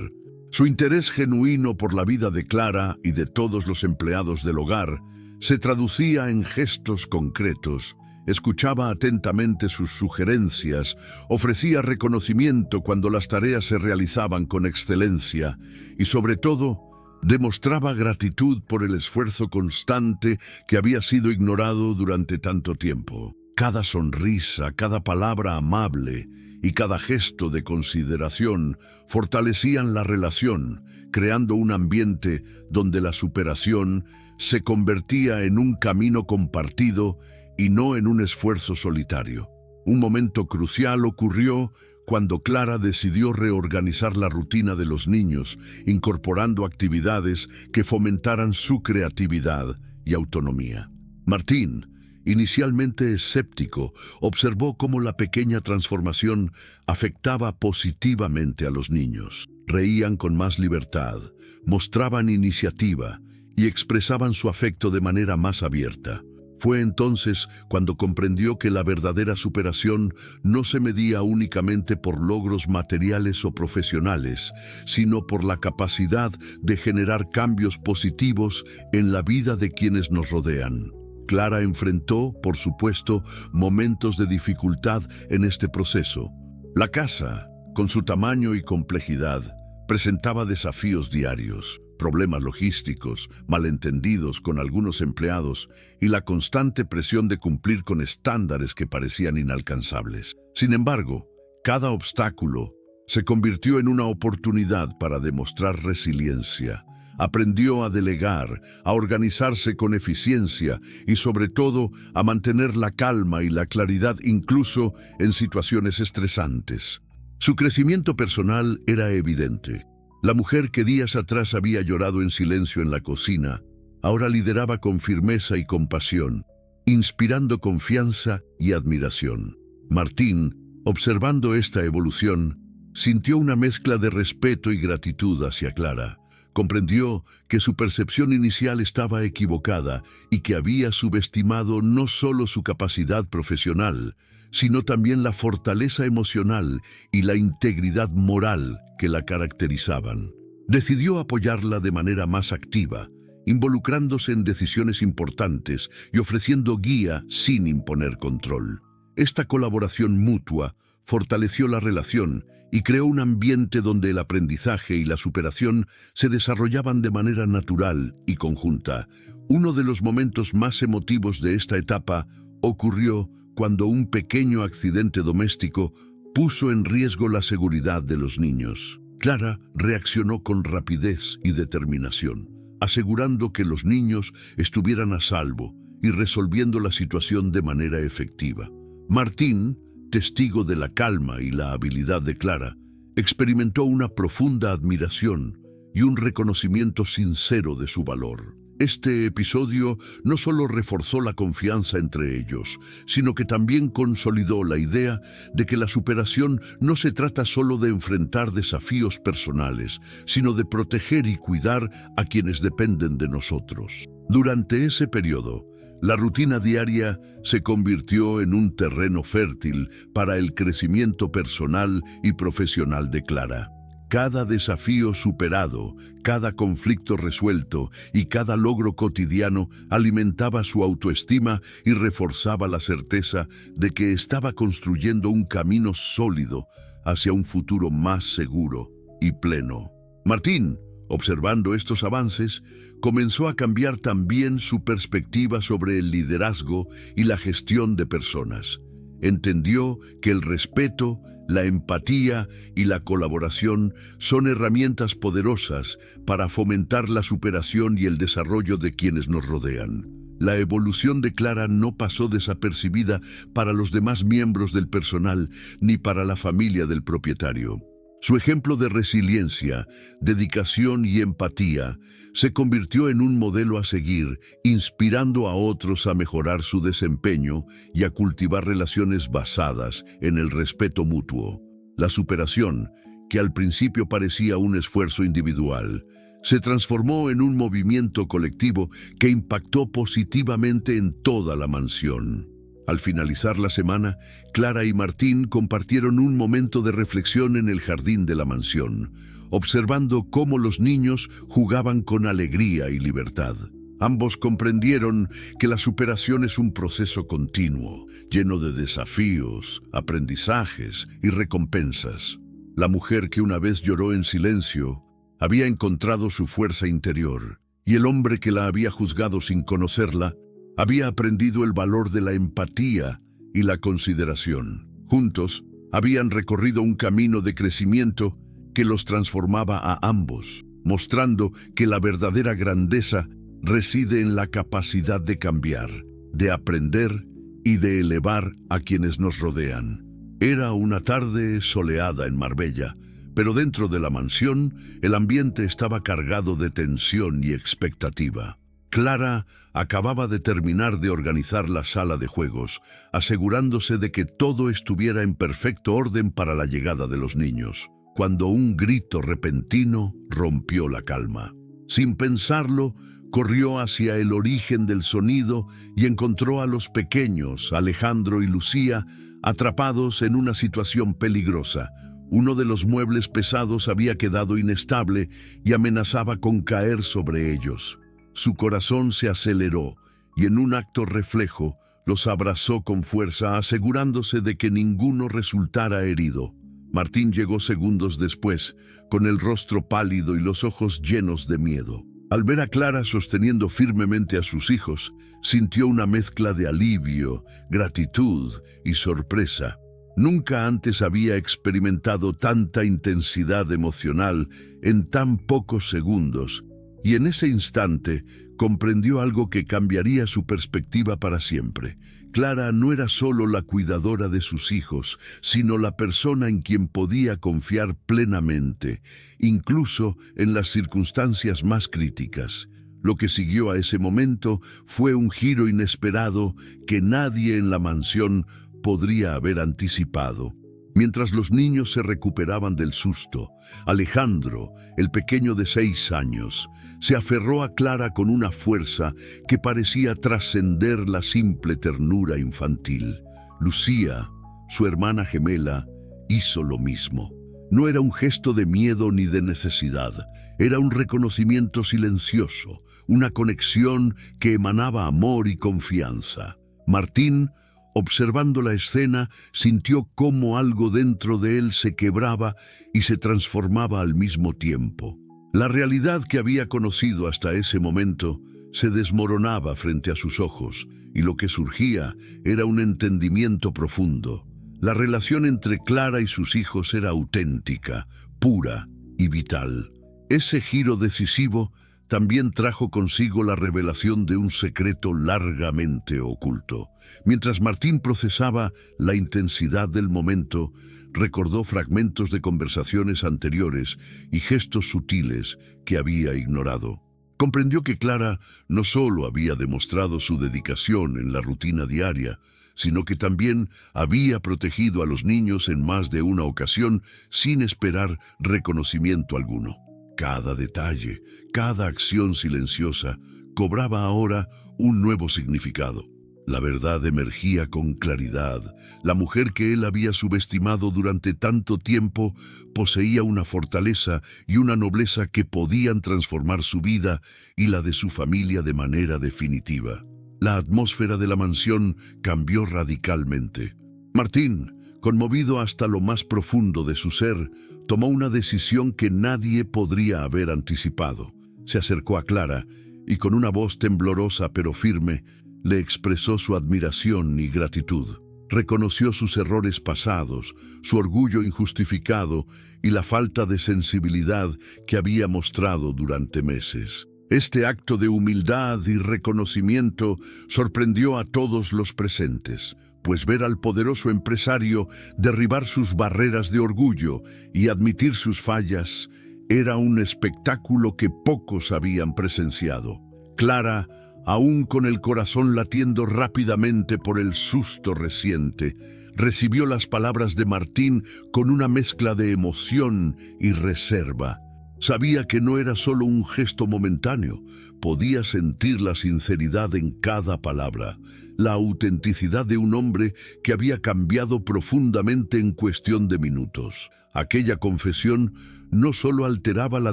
Su interés genuino por la vida de Clara y de todos los empleados del hogar se traducía en gestos concretos, escuchaba atentamente sus sugerencias, ofrecía reconocimiento cuando las tareas se realizaban con excelencia y, sobre todo, demostraba gratitud por el esfuerzo constante que había sido ignorado durante tanto tiempo. Cada sonrisa, cada palabra amable y cada gesto de consideración fortalecían la relación, creando un ambiente donde la superación se convertía en un camino compartido y no en un esfuerzo solitario. Un momento crucial ocurrió cuando Clara decidió reorganizar la rutina de los niños, incorporando actividades que fomentaran su creatividad y autonomía. Martín, inicialmente escéptico, observó cómo la pequeña transformación afectaba positivamente a los niños. Reían con más libertad, mostraban iniciativa y expresaban su afecto de manera más abierta. Fue entonces cuando comprendió que la verdadera superación no se medía únicamente por logros materiales o profesionales, sino por la capacidad de generar cambios positivos en la vida de quienes nos rodean. Clara enfrentó, por supuesto, momentos de dificultad en este proceso. La casa, con su tamaño y complejidad, presentaba desafíos diarios, problemas logísticos, malentendidos con algunos empleados y la constante presión de cumplir con estándares que parecían inalcanzables. Sin embargo, cada obstáculo se convirtió en una oportunidad para demostrar resiliencia. Aprendió a delegar, a organizarse con eficiencia y, sobre todo, a mantener la calma y la claridad incluso en situaciones estresantes. Su crecimiento personal era evidente. La mujer que días atrás había llorado en silencio en la cocina, ahora lideraba con firmeza y compasión, inspirando confianza y admiración. Martín, observando esta evolución, sintió una mezcla de respeto y gratitud hacia Clara. Comprendió que su percepción inicial estaba equivocada y que había subestimado no solo su capacidad profesional, sino también la fortaleza emocional y la integridad moral que la caracterizaban. Decidió apoyarla de manera más activa, involucrándose en decisiones importantes y ofreciendo guía sin imponer control. Esta colaboración mutua fortaleció la relación y creó un ambiente donde el aprendizaje y la superación se desarrollaban de manera natural y conjunta. Uno de los momentos más emotivos de esta etapa ocurrió cuando un pequeño accidente doméstico puso en riesgo la seguridad de los niños. Clara reaccionó con rapidez y determinación, asegurando que los niños estuvieran a salvo y resolviendo la situación de manera efectiva. Martín, testigo de la calma y la habilidad de Clara, experimentó una profunda admiración y un reconocimiento sincero de su valor. Este episodio no solo reforzó la confianza entre ellos, sino que también consolidó la idea de que la superación no se trata solo de enfrentar desafíos personales, sino de proteger y cuidar a quienes dependen de nosotros. Durante ese periodo, la rutina diaria se convirtió en un terreno fértil para el crecimiento personal y profesional de Clara. Cada desafío superado, cada conflicto resuelto y cada logro cotidiano alimentaba su autoestima y reforzaba la certeza de que estaba construyendo un camino sólido hacia un futuro más seguro y pleno. Martín, observando estos avances, comenzó a cambiar también su perspectiva sobre el liderazgo y la gestión de personas. Entendió que el respeto, la empatía y la colaboración son herramientas poderosas para fomentar la superación y el desarrollo de quienes nos rodean. La evolución de Clara no pasó desapercibida para los demás miembros del personal ni para la familia del propietario. Su ejemplo de resiliencia, dedicación y empatía se convirtió en un modelo a seguir, inspirando a otros a mejorar su desempeño y a cultivar relaciones basadas en el respeto mutuo. La superación, que al principio parecía un esfuerzo individual, se transformó en un movimiento colectivo que impactó positivamente en toda la mansión. Al finalizar la semana, Clara y Martín compartieron un momento de reflexión en el jardín de la mansión, observando cómo los niños jugaban con alegría y libertad. Ambos comprendieron que la superación es un proceso continuo, lleno de desafíos, aprendizajes y recompensas. La mujer que una vez lloró en silencio había encontrado su fuerza interior, y el hombre que la había juzgado sin conocerla había aprendido el valor de la empatía y la consideración. Juntos habían recorrido un camino de crecimiento que los transformaba a ambos, mostrando que la verdadera grandeza reside en la capacidad de cambiar, de aprender y de elevar a quienes nos rodean. Era una tarde soleada en Marbella, pero dentro de la mansión el ambiente estaba cargado de tensión y expectativa. Clara acababa de terminar de organizar la sala de juegos, asegurándose de que todo estuviera en perfecto orden para la llegada de los niños, cuando un grito repentino rompió la calma. Sin pensarlo, corrió hacia el origen del sonido y encontró a los pequeños, Alejandro y Lucía, atrapados en una situación peligrosa. Uno de los muebles pesados había quedado inestable y amenazaba con caer sobre ellos. Su corazón se aceleró y en un acto reflejo los abrazó con fuerza, asegurándose de que ninguno resultara herido. Martín llegó segundos después, con el rostro pálido y los ojos llenos de miedo. Al ver a Clara sosteniendo firmemente a sus hijos, sintió una mezcla de alivio, gratitud y sorpresa. Nunca antes había experimentado tanta intensidad emocional en tan pocos segundos, y en ese instante comprendió algo que cambiaría su perspectiva para siempre. Clara no era solo la cuidadora de sus hijos, sino la persona en quien podía confiar plenamente, incluso en las circunstancias más críticas. Lo que siguió a ese momento fue un giro inesperado que nadie en la mansión podría haber anticipado. Mientras los niños se recuperaban del susto, Alejandro, el pequeño de 6 años, se aferró a Clara con una fuerza que parecía trascender la simple ternura infantil. Lucía, su hermana gemela, hizo lo mismo. No era un gesto de miedo ni de necesidad, era un reconocimiento silencioso, una conexión que emanaba amor y confianza. Martín, observando la escena, sintió cómo algo dentro de él se quebraba y se transformaba al mismo tiempo. La realidad que había conocido hasta ese momento se desmoronaba frente a sus ojos, y lo que surgía era un entendimiento profundo. La relación entre Clara y sus hijos era auténtica, pura y vital. Ese giro decisivo también trajo consigo la revelación de un secreto largamente oculto. Mientras Martín procesaba la intensidad del momento, recordó fragmentos de conversaciones anteriores y gestos sutiles que había ignorado. Comprendió que Clara no solo había demostrado su dedicación en la rutina diaria, sino que también había protegido a los niños en más de una ocasión sin esperar reconocimiento alguno. Cada detalle, cada acción silenciosa, cobraba ahora un nuevo significado. La verdad emergía con claridad. La mujer que él había subestimado durante tanto tiempo poseía una fortaleza y una nobleza que podían transformar su vida y la de su familia de manera definitiva. La atmósfera de la mansión cambió radicalmente. Martín, conmovido hasta lo más profundo de su ser, tomó una decisión que nadie podría haber anticipado. Se acercó a Clara y con una voz temblorosa pero firme, le expresó su admiración y gratitud. Reconoció sus errores pasados, su orgullo injustificado y la falta de sensibilidad que había mostrado durante meses. Este acto de humildad y reconocimiento sorprendió a todos los presentes, pues ver al poderoso empresario derribar sus barreras de orgullo y admitir sus fallas era un espectáculo que pocos habían presenciado. Clara, aún con el corazón latiendo rápidamente por el susto reciente, recibió las palabras de Martín con una mezcla de emoción y reserva. Sabía que no era solo un gesto momentáneo, podía sentir la sinceridad en cada palabra, la autenticidad de un hombre que había cambiado profundamente en cuestión de minutos. Aquella confesión no solo alteraba la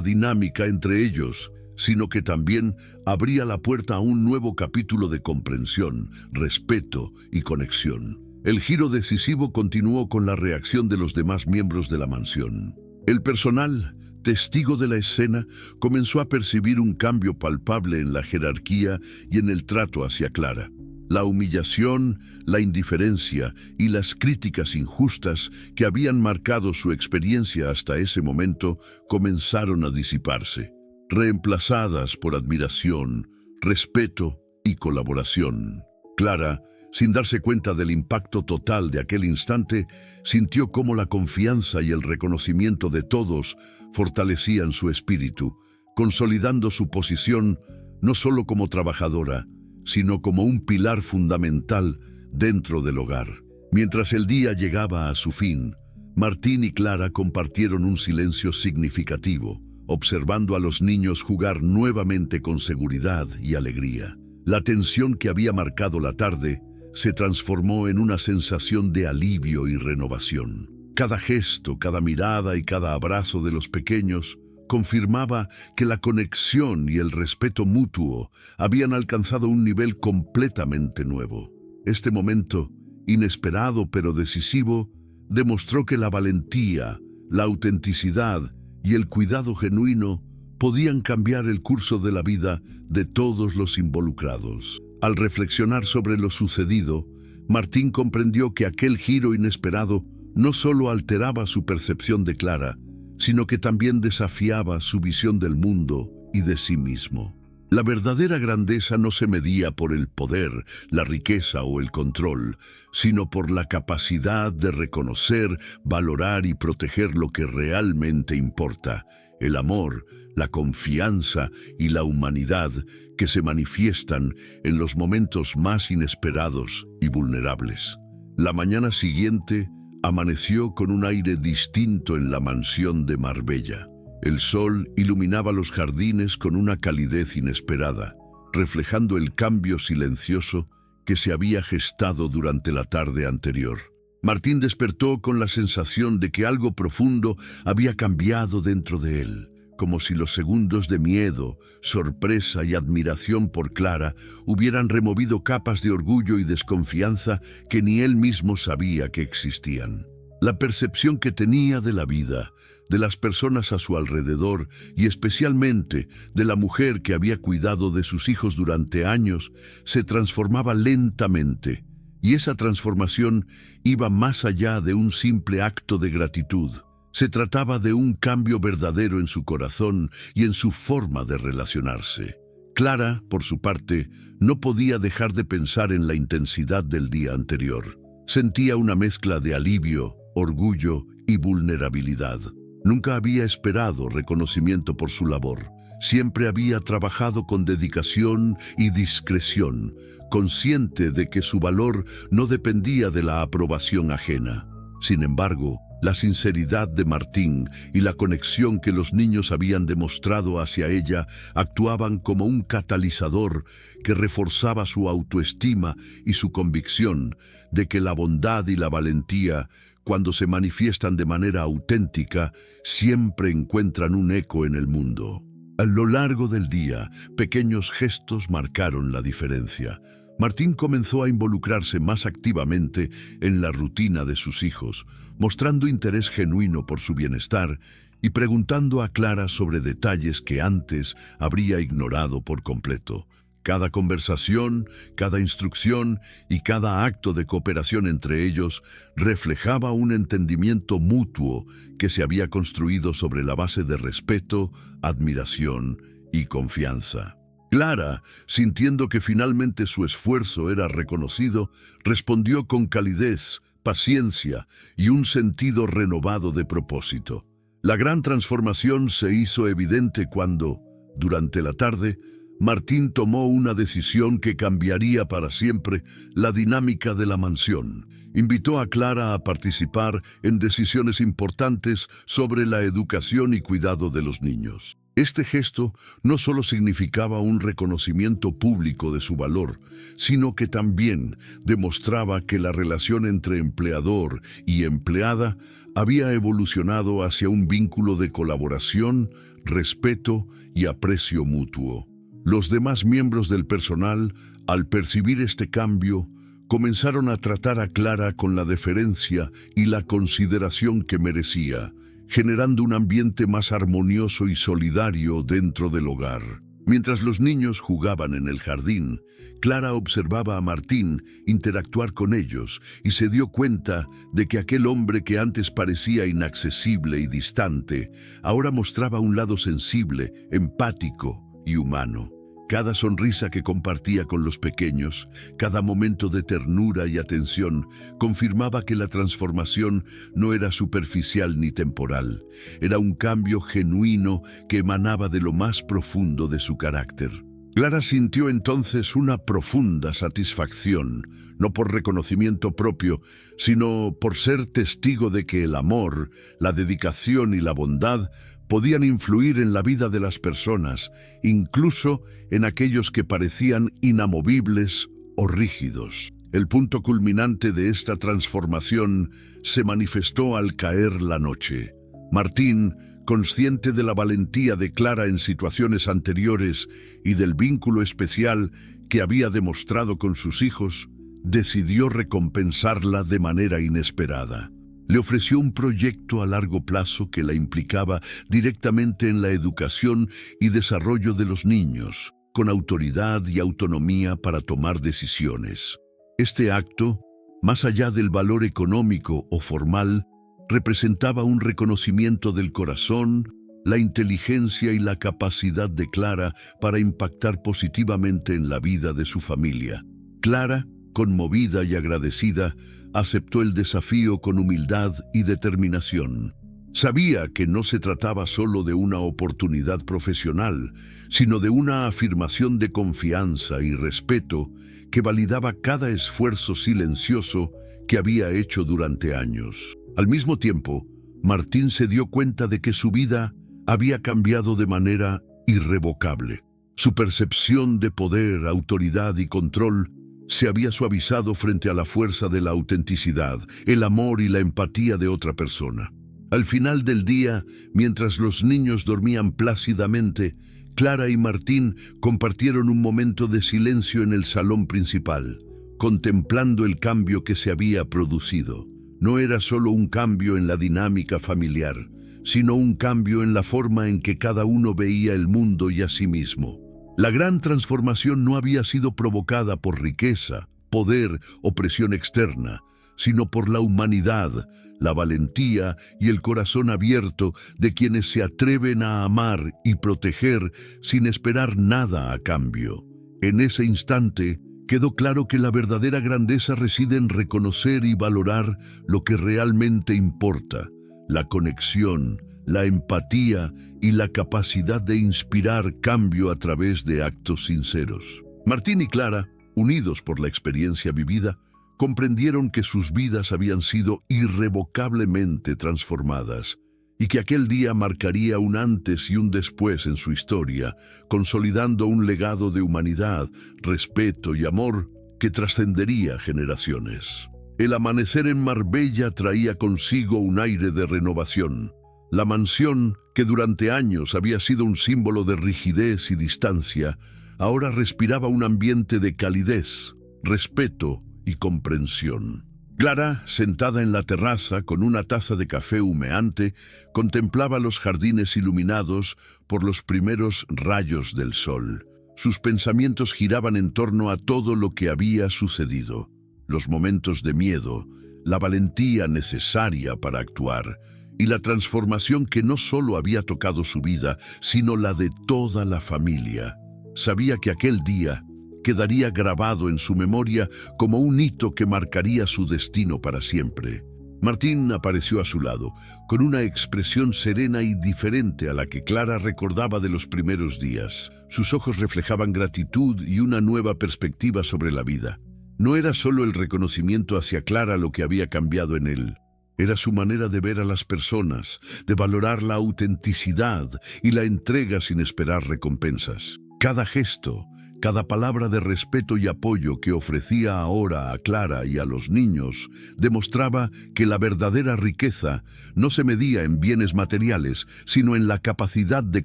dinámica entre ellos, sino que también abría la puerta a un nuevo capítulo de comprensión, respeto y conexión. El giro decisivo continuó con la reacción de los demás miembros de la mansión. El personal, testigo de la escena, comenzó a percibir un cambio palpable en la jerarquía y en el trato hacia Clara. La humillación, la indiferencia y las críticas injustas que habían marcado su experiencia hasta ese momento comenzaron a disiparse, reemplazadas por admiración, respeto y colaboración. Clara, sin darse cuenta del impacto total de aquel instante, sintió cómo la confianza y el reconocimiento de todos fortalecían su espíritu, consolidando su posición no solo como trabajadora, sino como un pilar fundamental dentro del hogar. Mientras el día llegaba a su fin, Martín y Clara compartieron un silencio significativo, observando a los niños jugar nuevamente con seguridad y alegría. La tensión que había marcado la tarde se transformó en una sensación de alivio y renovación. Cada gesto, cada mirada y cada abrazo de los pequeños confirmaba que la conexión y el respeto mutuo habían alcanzado un nivel completamente nuevo. Este momento, inesperado pero decisivo, demostró que la valentía, la autenticidad y el cuidado genuino podían cambiar el curso de la vida de todos los involucrados. Al reflexionar sobre lo sucedido, Martín comprendió que aquel giro inesperado no solo alteraba su percepción de Clara, sino que también desafiaba su visión del mundo y de sí mismo. La verdadera grandeza no se medía por el poder, la riqueza o el control, sino por la capacidad de reconocer, valorar y proteger lo que realmente importa: el amor, la confianza y la humanidad que se manifiestan en los momentos más inesperados y vulnerables. La mañana siguiente amaneció con un aire distinto en la mansión de Marbella. El sol iluminaba los jardines con una calidez inesperada, reflejando el cambio silencioso que se había gestado durante la tarde anterior. Martín despertó con la sensación de que algo profundo había cambiado dentro de él, como si los segundos de miedo, sorpresa y admiración por Clara hubieran removido capas de orgullo y desconfianza que ni él mismo sabía que existían. La percepción que tenía de la vida, de las personas a su alrededor y especialmente de la mujer que había cuidado de sus hijos durante años, se transformaba lentamente, y esa transformación iba más allá de un simple acto de gratitud. Se trataba de un cambio verdadero en su corazón y en su forma de relacionarse. Clara, por su parte, no podía dejar de pensar en la intensidad del día anterior. Sentía una mezcla de alivio, orgullo y vulnerabilidad. Nunca había esperado reconocimiento por su labor. Siempre había trabajado con dedicación y discreción, consciente de que su valor no dependía de la aprobación ajena. Sin embargo, la sinceridad de Martín y la conexión que los niños habían demostrado hacia ella actuaban como un catalizador que reforzaba su autoestima y su convicción de que la bondad y la valentía, cuando se manifiestan de manera auténtica, siempre encuentran un eco en el mundo. A lo largo del día, pequeños gestos marcaron la diferencia. Martín comenzó a involucrarse más activamente en la rutina de sus hijos, mostrando interés genuino por su bienestar y preguntando a Clara sobre detalles que antes habría ignorado por completo. Cada conversación, cada instrucción y cada acto de cooperación entre ellos reflejaba un entendimiento mutuo que se había construido sobre la base de respeto, admiración y confianza. Clara, sintiendo que finalmente su esfuerzo era reconocido, respondió con calidez, paciencia y un sentido renovado de propósito. La gran transformación se hizo evidente cuando, durante la tarde, Martín tomó una decisión que cambiaría para siempre la dinámica de la mansión. Invitó a Clara a participar en decisiones importantes sobre la educación y cuidado de los niños. Este gesto no solo significaba un reconocimiento público de su valor, sino que también demostraba que la relación entre empleador y empleada había evolucionado hacia un vínculo de colaboración, respeto y aprecio mutuo. Los demás miembros del personal, al percibir este cambio, comenzaron a tratar a Clara con la deferencia y la consideración que merecía, generando un ambiente más armonioso y solidario dentro del hogar. Mientras los niños jugaban en el jardín, Clara observaba a Martín interactuar con ellos y se dio cuenta de que aquel hombre que antes parecía inaccesible y distante, ahora mostraba un lado sensible, empático y humano. Cada sonrisa que compartía con los pequeños, cada momento de ternura y atención, confirmaba que la transformación no era superficial ni temporal. Era un cambio genuino que emanaba de lo más profundo de su carácter. Clara sintió entonces una profunda satisfacción, no por reconocimiento propio, sino por ser testigo de que el amor, la dedicación y la bondad podían influir en la vida de las personas, incluso en aquellos que parecían inamovibles o rígidos. El punto culminante de esta transformación se manifestó al caer la noche. Martín, consciente de la valentía de Clara en situaciones anteriores y del vínculo especial que había demostrado con sus hijos, decidió recompensarla de manera inesperada. Le ofreció un proyecto a largo plazo que la implicaba directamente en la educación y desarrollo de los niños, con autoridad y autonomía para tomar decisiones. Este acto, más allá del valor económico o formal, representaba un reconocimiento del corazón, la inteligencia y la capacidad de Clara para impactar positivamente en la vida de su familia. Clara, conmovida y agradecida, aceptó el desafío con humildad y determinación. Sabía que no se trataba solo de una oportunidad profesional, sino de una afirmación de confianza y respeto que validaba cada esfuerzo silencioso que había hecho durante años. Al mismo tiempo, Martín se dio cuenta de que su vida había cambiado de manera irrevocable. Su percepción de poder, autoridad y control se había suavizado frente a la fuerza de la autenticidad, el amor y la empatía de otra persona. Al final del día, mientras los niños dormían plácidamente, Clara y Martín compartieron un momento de silencio en el salón principal, contemplando el cambio que se había producido. No era solo un cambio en la dinámica familiar, sino un cambio en la forma en que cada uno veía el mundo y a sí mismo. La gran transformación no había sido provocada por riqueza, poder o presión externa, sino por la humanidad, la valentía y el corazón abierto de quienes se atreven a amar y proteger sin esperar nada a cambio. En ese instante, quedó claro que la verdadera grandeza reside en reconocer y valorar lo que realmente importa: la conexión, la empatía y la capacidad de inspirar cambio a través de actos sinceros. Martín y Clara, unidos por la experiencia vivida, comprendieron que sus vidas habían sido irrevocablemente transformadas y que aquel día marcaría un antes y un después en su historia, consolidando un legado de humanidad, respeto y amor que trascendería generaciones. El amanecer en Marbella traía consigo un aire de renovación. La mansión, que durante años había sido un símbolo de rigidez y distancia, ahora respiraba un ambiente de calidez, respeto y comprensión. Clara, sentada en la terraza con una taza de café humeante, contemplaba los jardines iluminados por los primeros rayos del sol. Sus pensamientos giraban en torno a todo lo que había sucedido: los momentos de miedo, la valentía necesaria para actuar, y la transformación que no solo había tocado su vida, sino la de toda la familia. Sabía que aquel día quedaría grabado en su memoria como un hito que marcaría su destino para siempre. Martín apareció a su lado, con una expresión serena y diferente a la que Clara recordaba de los primeros días. Sus ojos reflejaban gratitud y una nueva perspectiva sobre la vida. No era solo el reconocimiento hacia Clara lo que había cambiado en él. Era su manera de ver a las personas, de valorar la autenticidad y la entrega sin esperar recompensas. Cada gesto, Cada palabra de respeto y apoyo que ofrecía ahora a Clara y a los niños demostraba que la verdadera riqueza no se medía en bienes materiales, sino en la capacidad de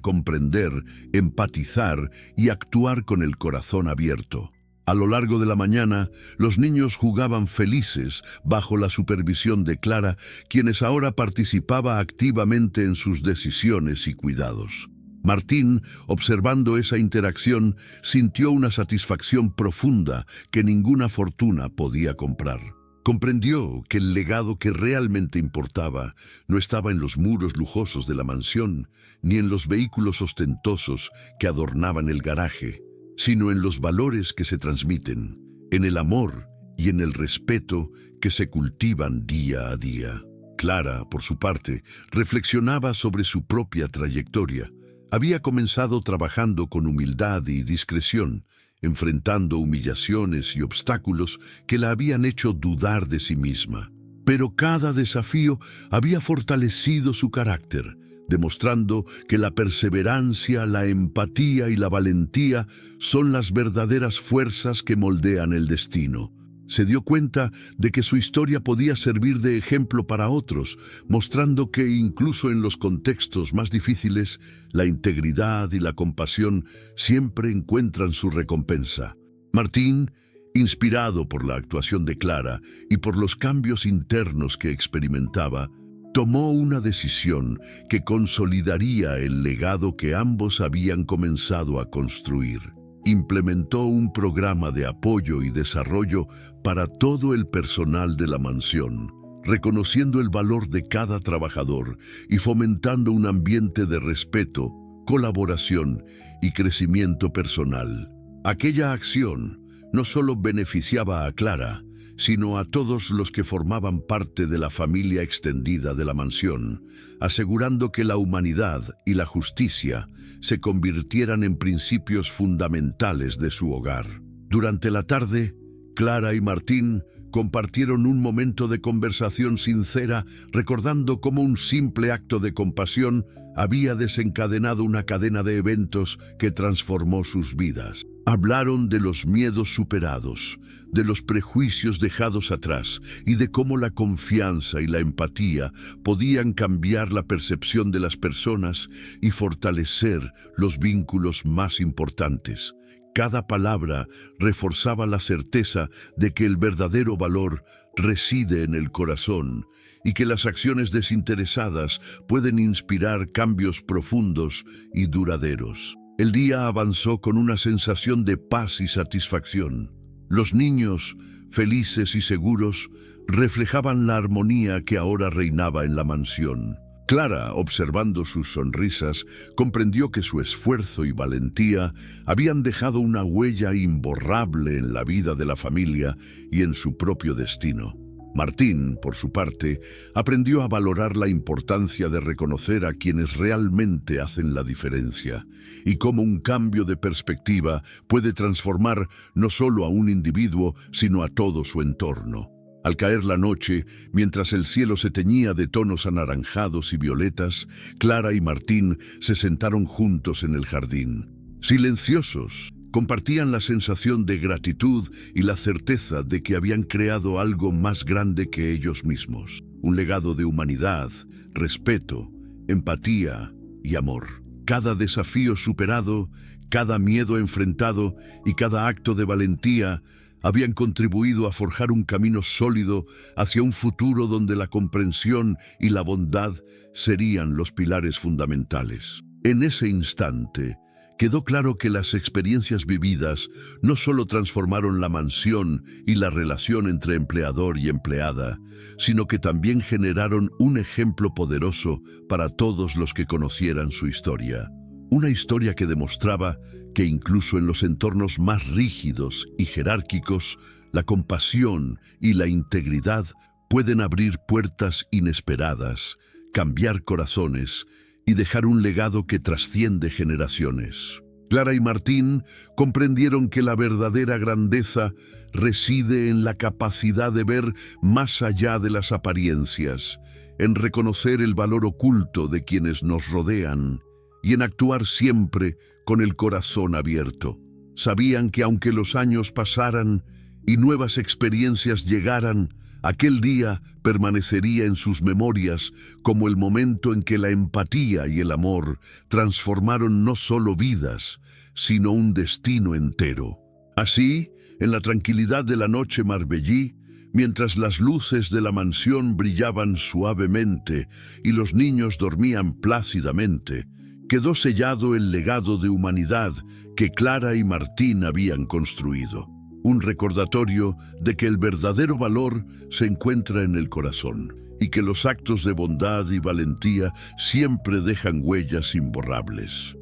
comprender, empatizar y actuar con el corazón abierto. A lo largo de la mañana, los niños jugaban felices bajo la supervisión de Clara, quienes ahora participaba activamente en sus decisiones y cuidados. Martín, observando esa interacción, sintió una satisfacción profunda que ninguna fortuna podía comprar. Comprendió que el legado que realmente importaba no estaba en los muros lujosos de la mansión, ni en los vehículos ostentosos que adornaban el garaje, sino en los valores que se transmiten, en el amor y en el respeto que se cultivan día a día. Clara, por su parte, reflexionaba sobre su propia trayectoria. Había comenzado trabajando con humildad y discreción, enfrentando humillaciones y obstáculos que la habían hecho dudar de sí misma. Pero cada desafío había fortalecido su carácter, demostrando que la perseverancia, la empatía y la valentía son las verdaderas fuerzas que moldean el destino. Se dio cuenta de que su historia podía servir de ejemplo para otros, mostrando que incluso en los contextos más difíciles, la integridad y la compasión siempre encuentran su recompensa. Martín, inspirado por la actuación de Clara y por los cambios internos que experimentaba, tomó una decisión que consolidaría el legado que ambos habían comenzado a construir. Implementó un programa de apoyo y desarrollo para todo el personal de la mansión, reconociendo el valor de cada trabajador y fomentando un ambiente de respeto, colaboración y crecimiento personal. Aquella acción no solo beneficiaba a Clara, sino a todos los que formaban parte de la familia extendida de la mansión, asegurando que la humanidad y la justicia se convirtieran en principios fundamentales de su hogar. Durante la tarde, Clara y Martín compartieron un momento de conversación sincera, recordando cómo un simple acto de compasión había desencadenado una cadena de eventos que transformó sus vidas. Hablaron de los miedos superados, de los prejuicios dejados atrás y de cómo la confianza y la empatía podían cambiar la percepción de las personas y fortalecer los vínculos más importantes. Cada palabra reforzaba la certeza de que el verdadero valor reside en el corazón y que las acciones desinteresadas pueden inspirar cambios profundos y duraderos. El día avanzó con una sensación de paz y satisfacción. Los niños, felices y seguros, reflejaban la armonía que ahora reinaba en la mansión. Clara, observando sus sonrisas, comprendió que su esfuerzo y valentía habían dejado una huella imborrable en la vida de la familia y en su propio destino. Martín, por su parte, aprendió a valorar la importancia de reconocer a quienes realmente hacen la diferencia y cómo un cambio de perspectiva puede transformar no solo a un individuo, sino a todo su entorno. Al caer la noche, mientras el cielo se teñía de tonos anaranjados y violetas, Clara y Martín se sentaron juntos en el jardín. Silenciosos, compartían la sensación de gratitud y la certeza de que habían creado algo más grande que ellos mismos. Un legado de humanidad, respeto, empatía y amor. Cada desafío superado, cada miedo enfrentado y cada acto de valentía habían contribuido a forjar un camino sólido hacia un futuro donde la comprensión y la bondad serían los pilares fundamentales. En ese instante, quedó claro que las experiencias vividas no solo transformaron la mansión y la relación entre empleador y empleada, sino que también generaron un ejemplo poderoso para todos los que conocieran su historia. Una historia que demostraba que incluso en los entornos más rígidos y jerárquicos, la compasión y la integridad pueden abrir puertas inesperadas, cambiar corazones y dejar un legado que trasciende generaciones. Clara y Martín comprendieron que la verdadera grandeza reside en la capacidad de ver más allá de las apariencias, en reconocer el valor oculto de quienes nos rodean y en actuar siempre con el corazón abierto. Sabían que aunque los años pasaran y nuevas experiencias llegaran, aquel día permanecería en sus memorias como el momento en que la empatía y el amor transformaron no solo vidas, sino un destino entero. Así, en la tranquilidad de la noche marbellí, mientras las luces de la mansión brillaban suavemente y los niños dormían plácidamente, quedó sellado el legado de humanidad que Clara y Martín habían construido. Un recordatorio de que el verdadero valor se encuentra en el corazón y que los actos de bondad y valentía siempre dejan huellas imborrables.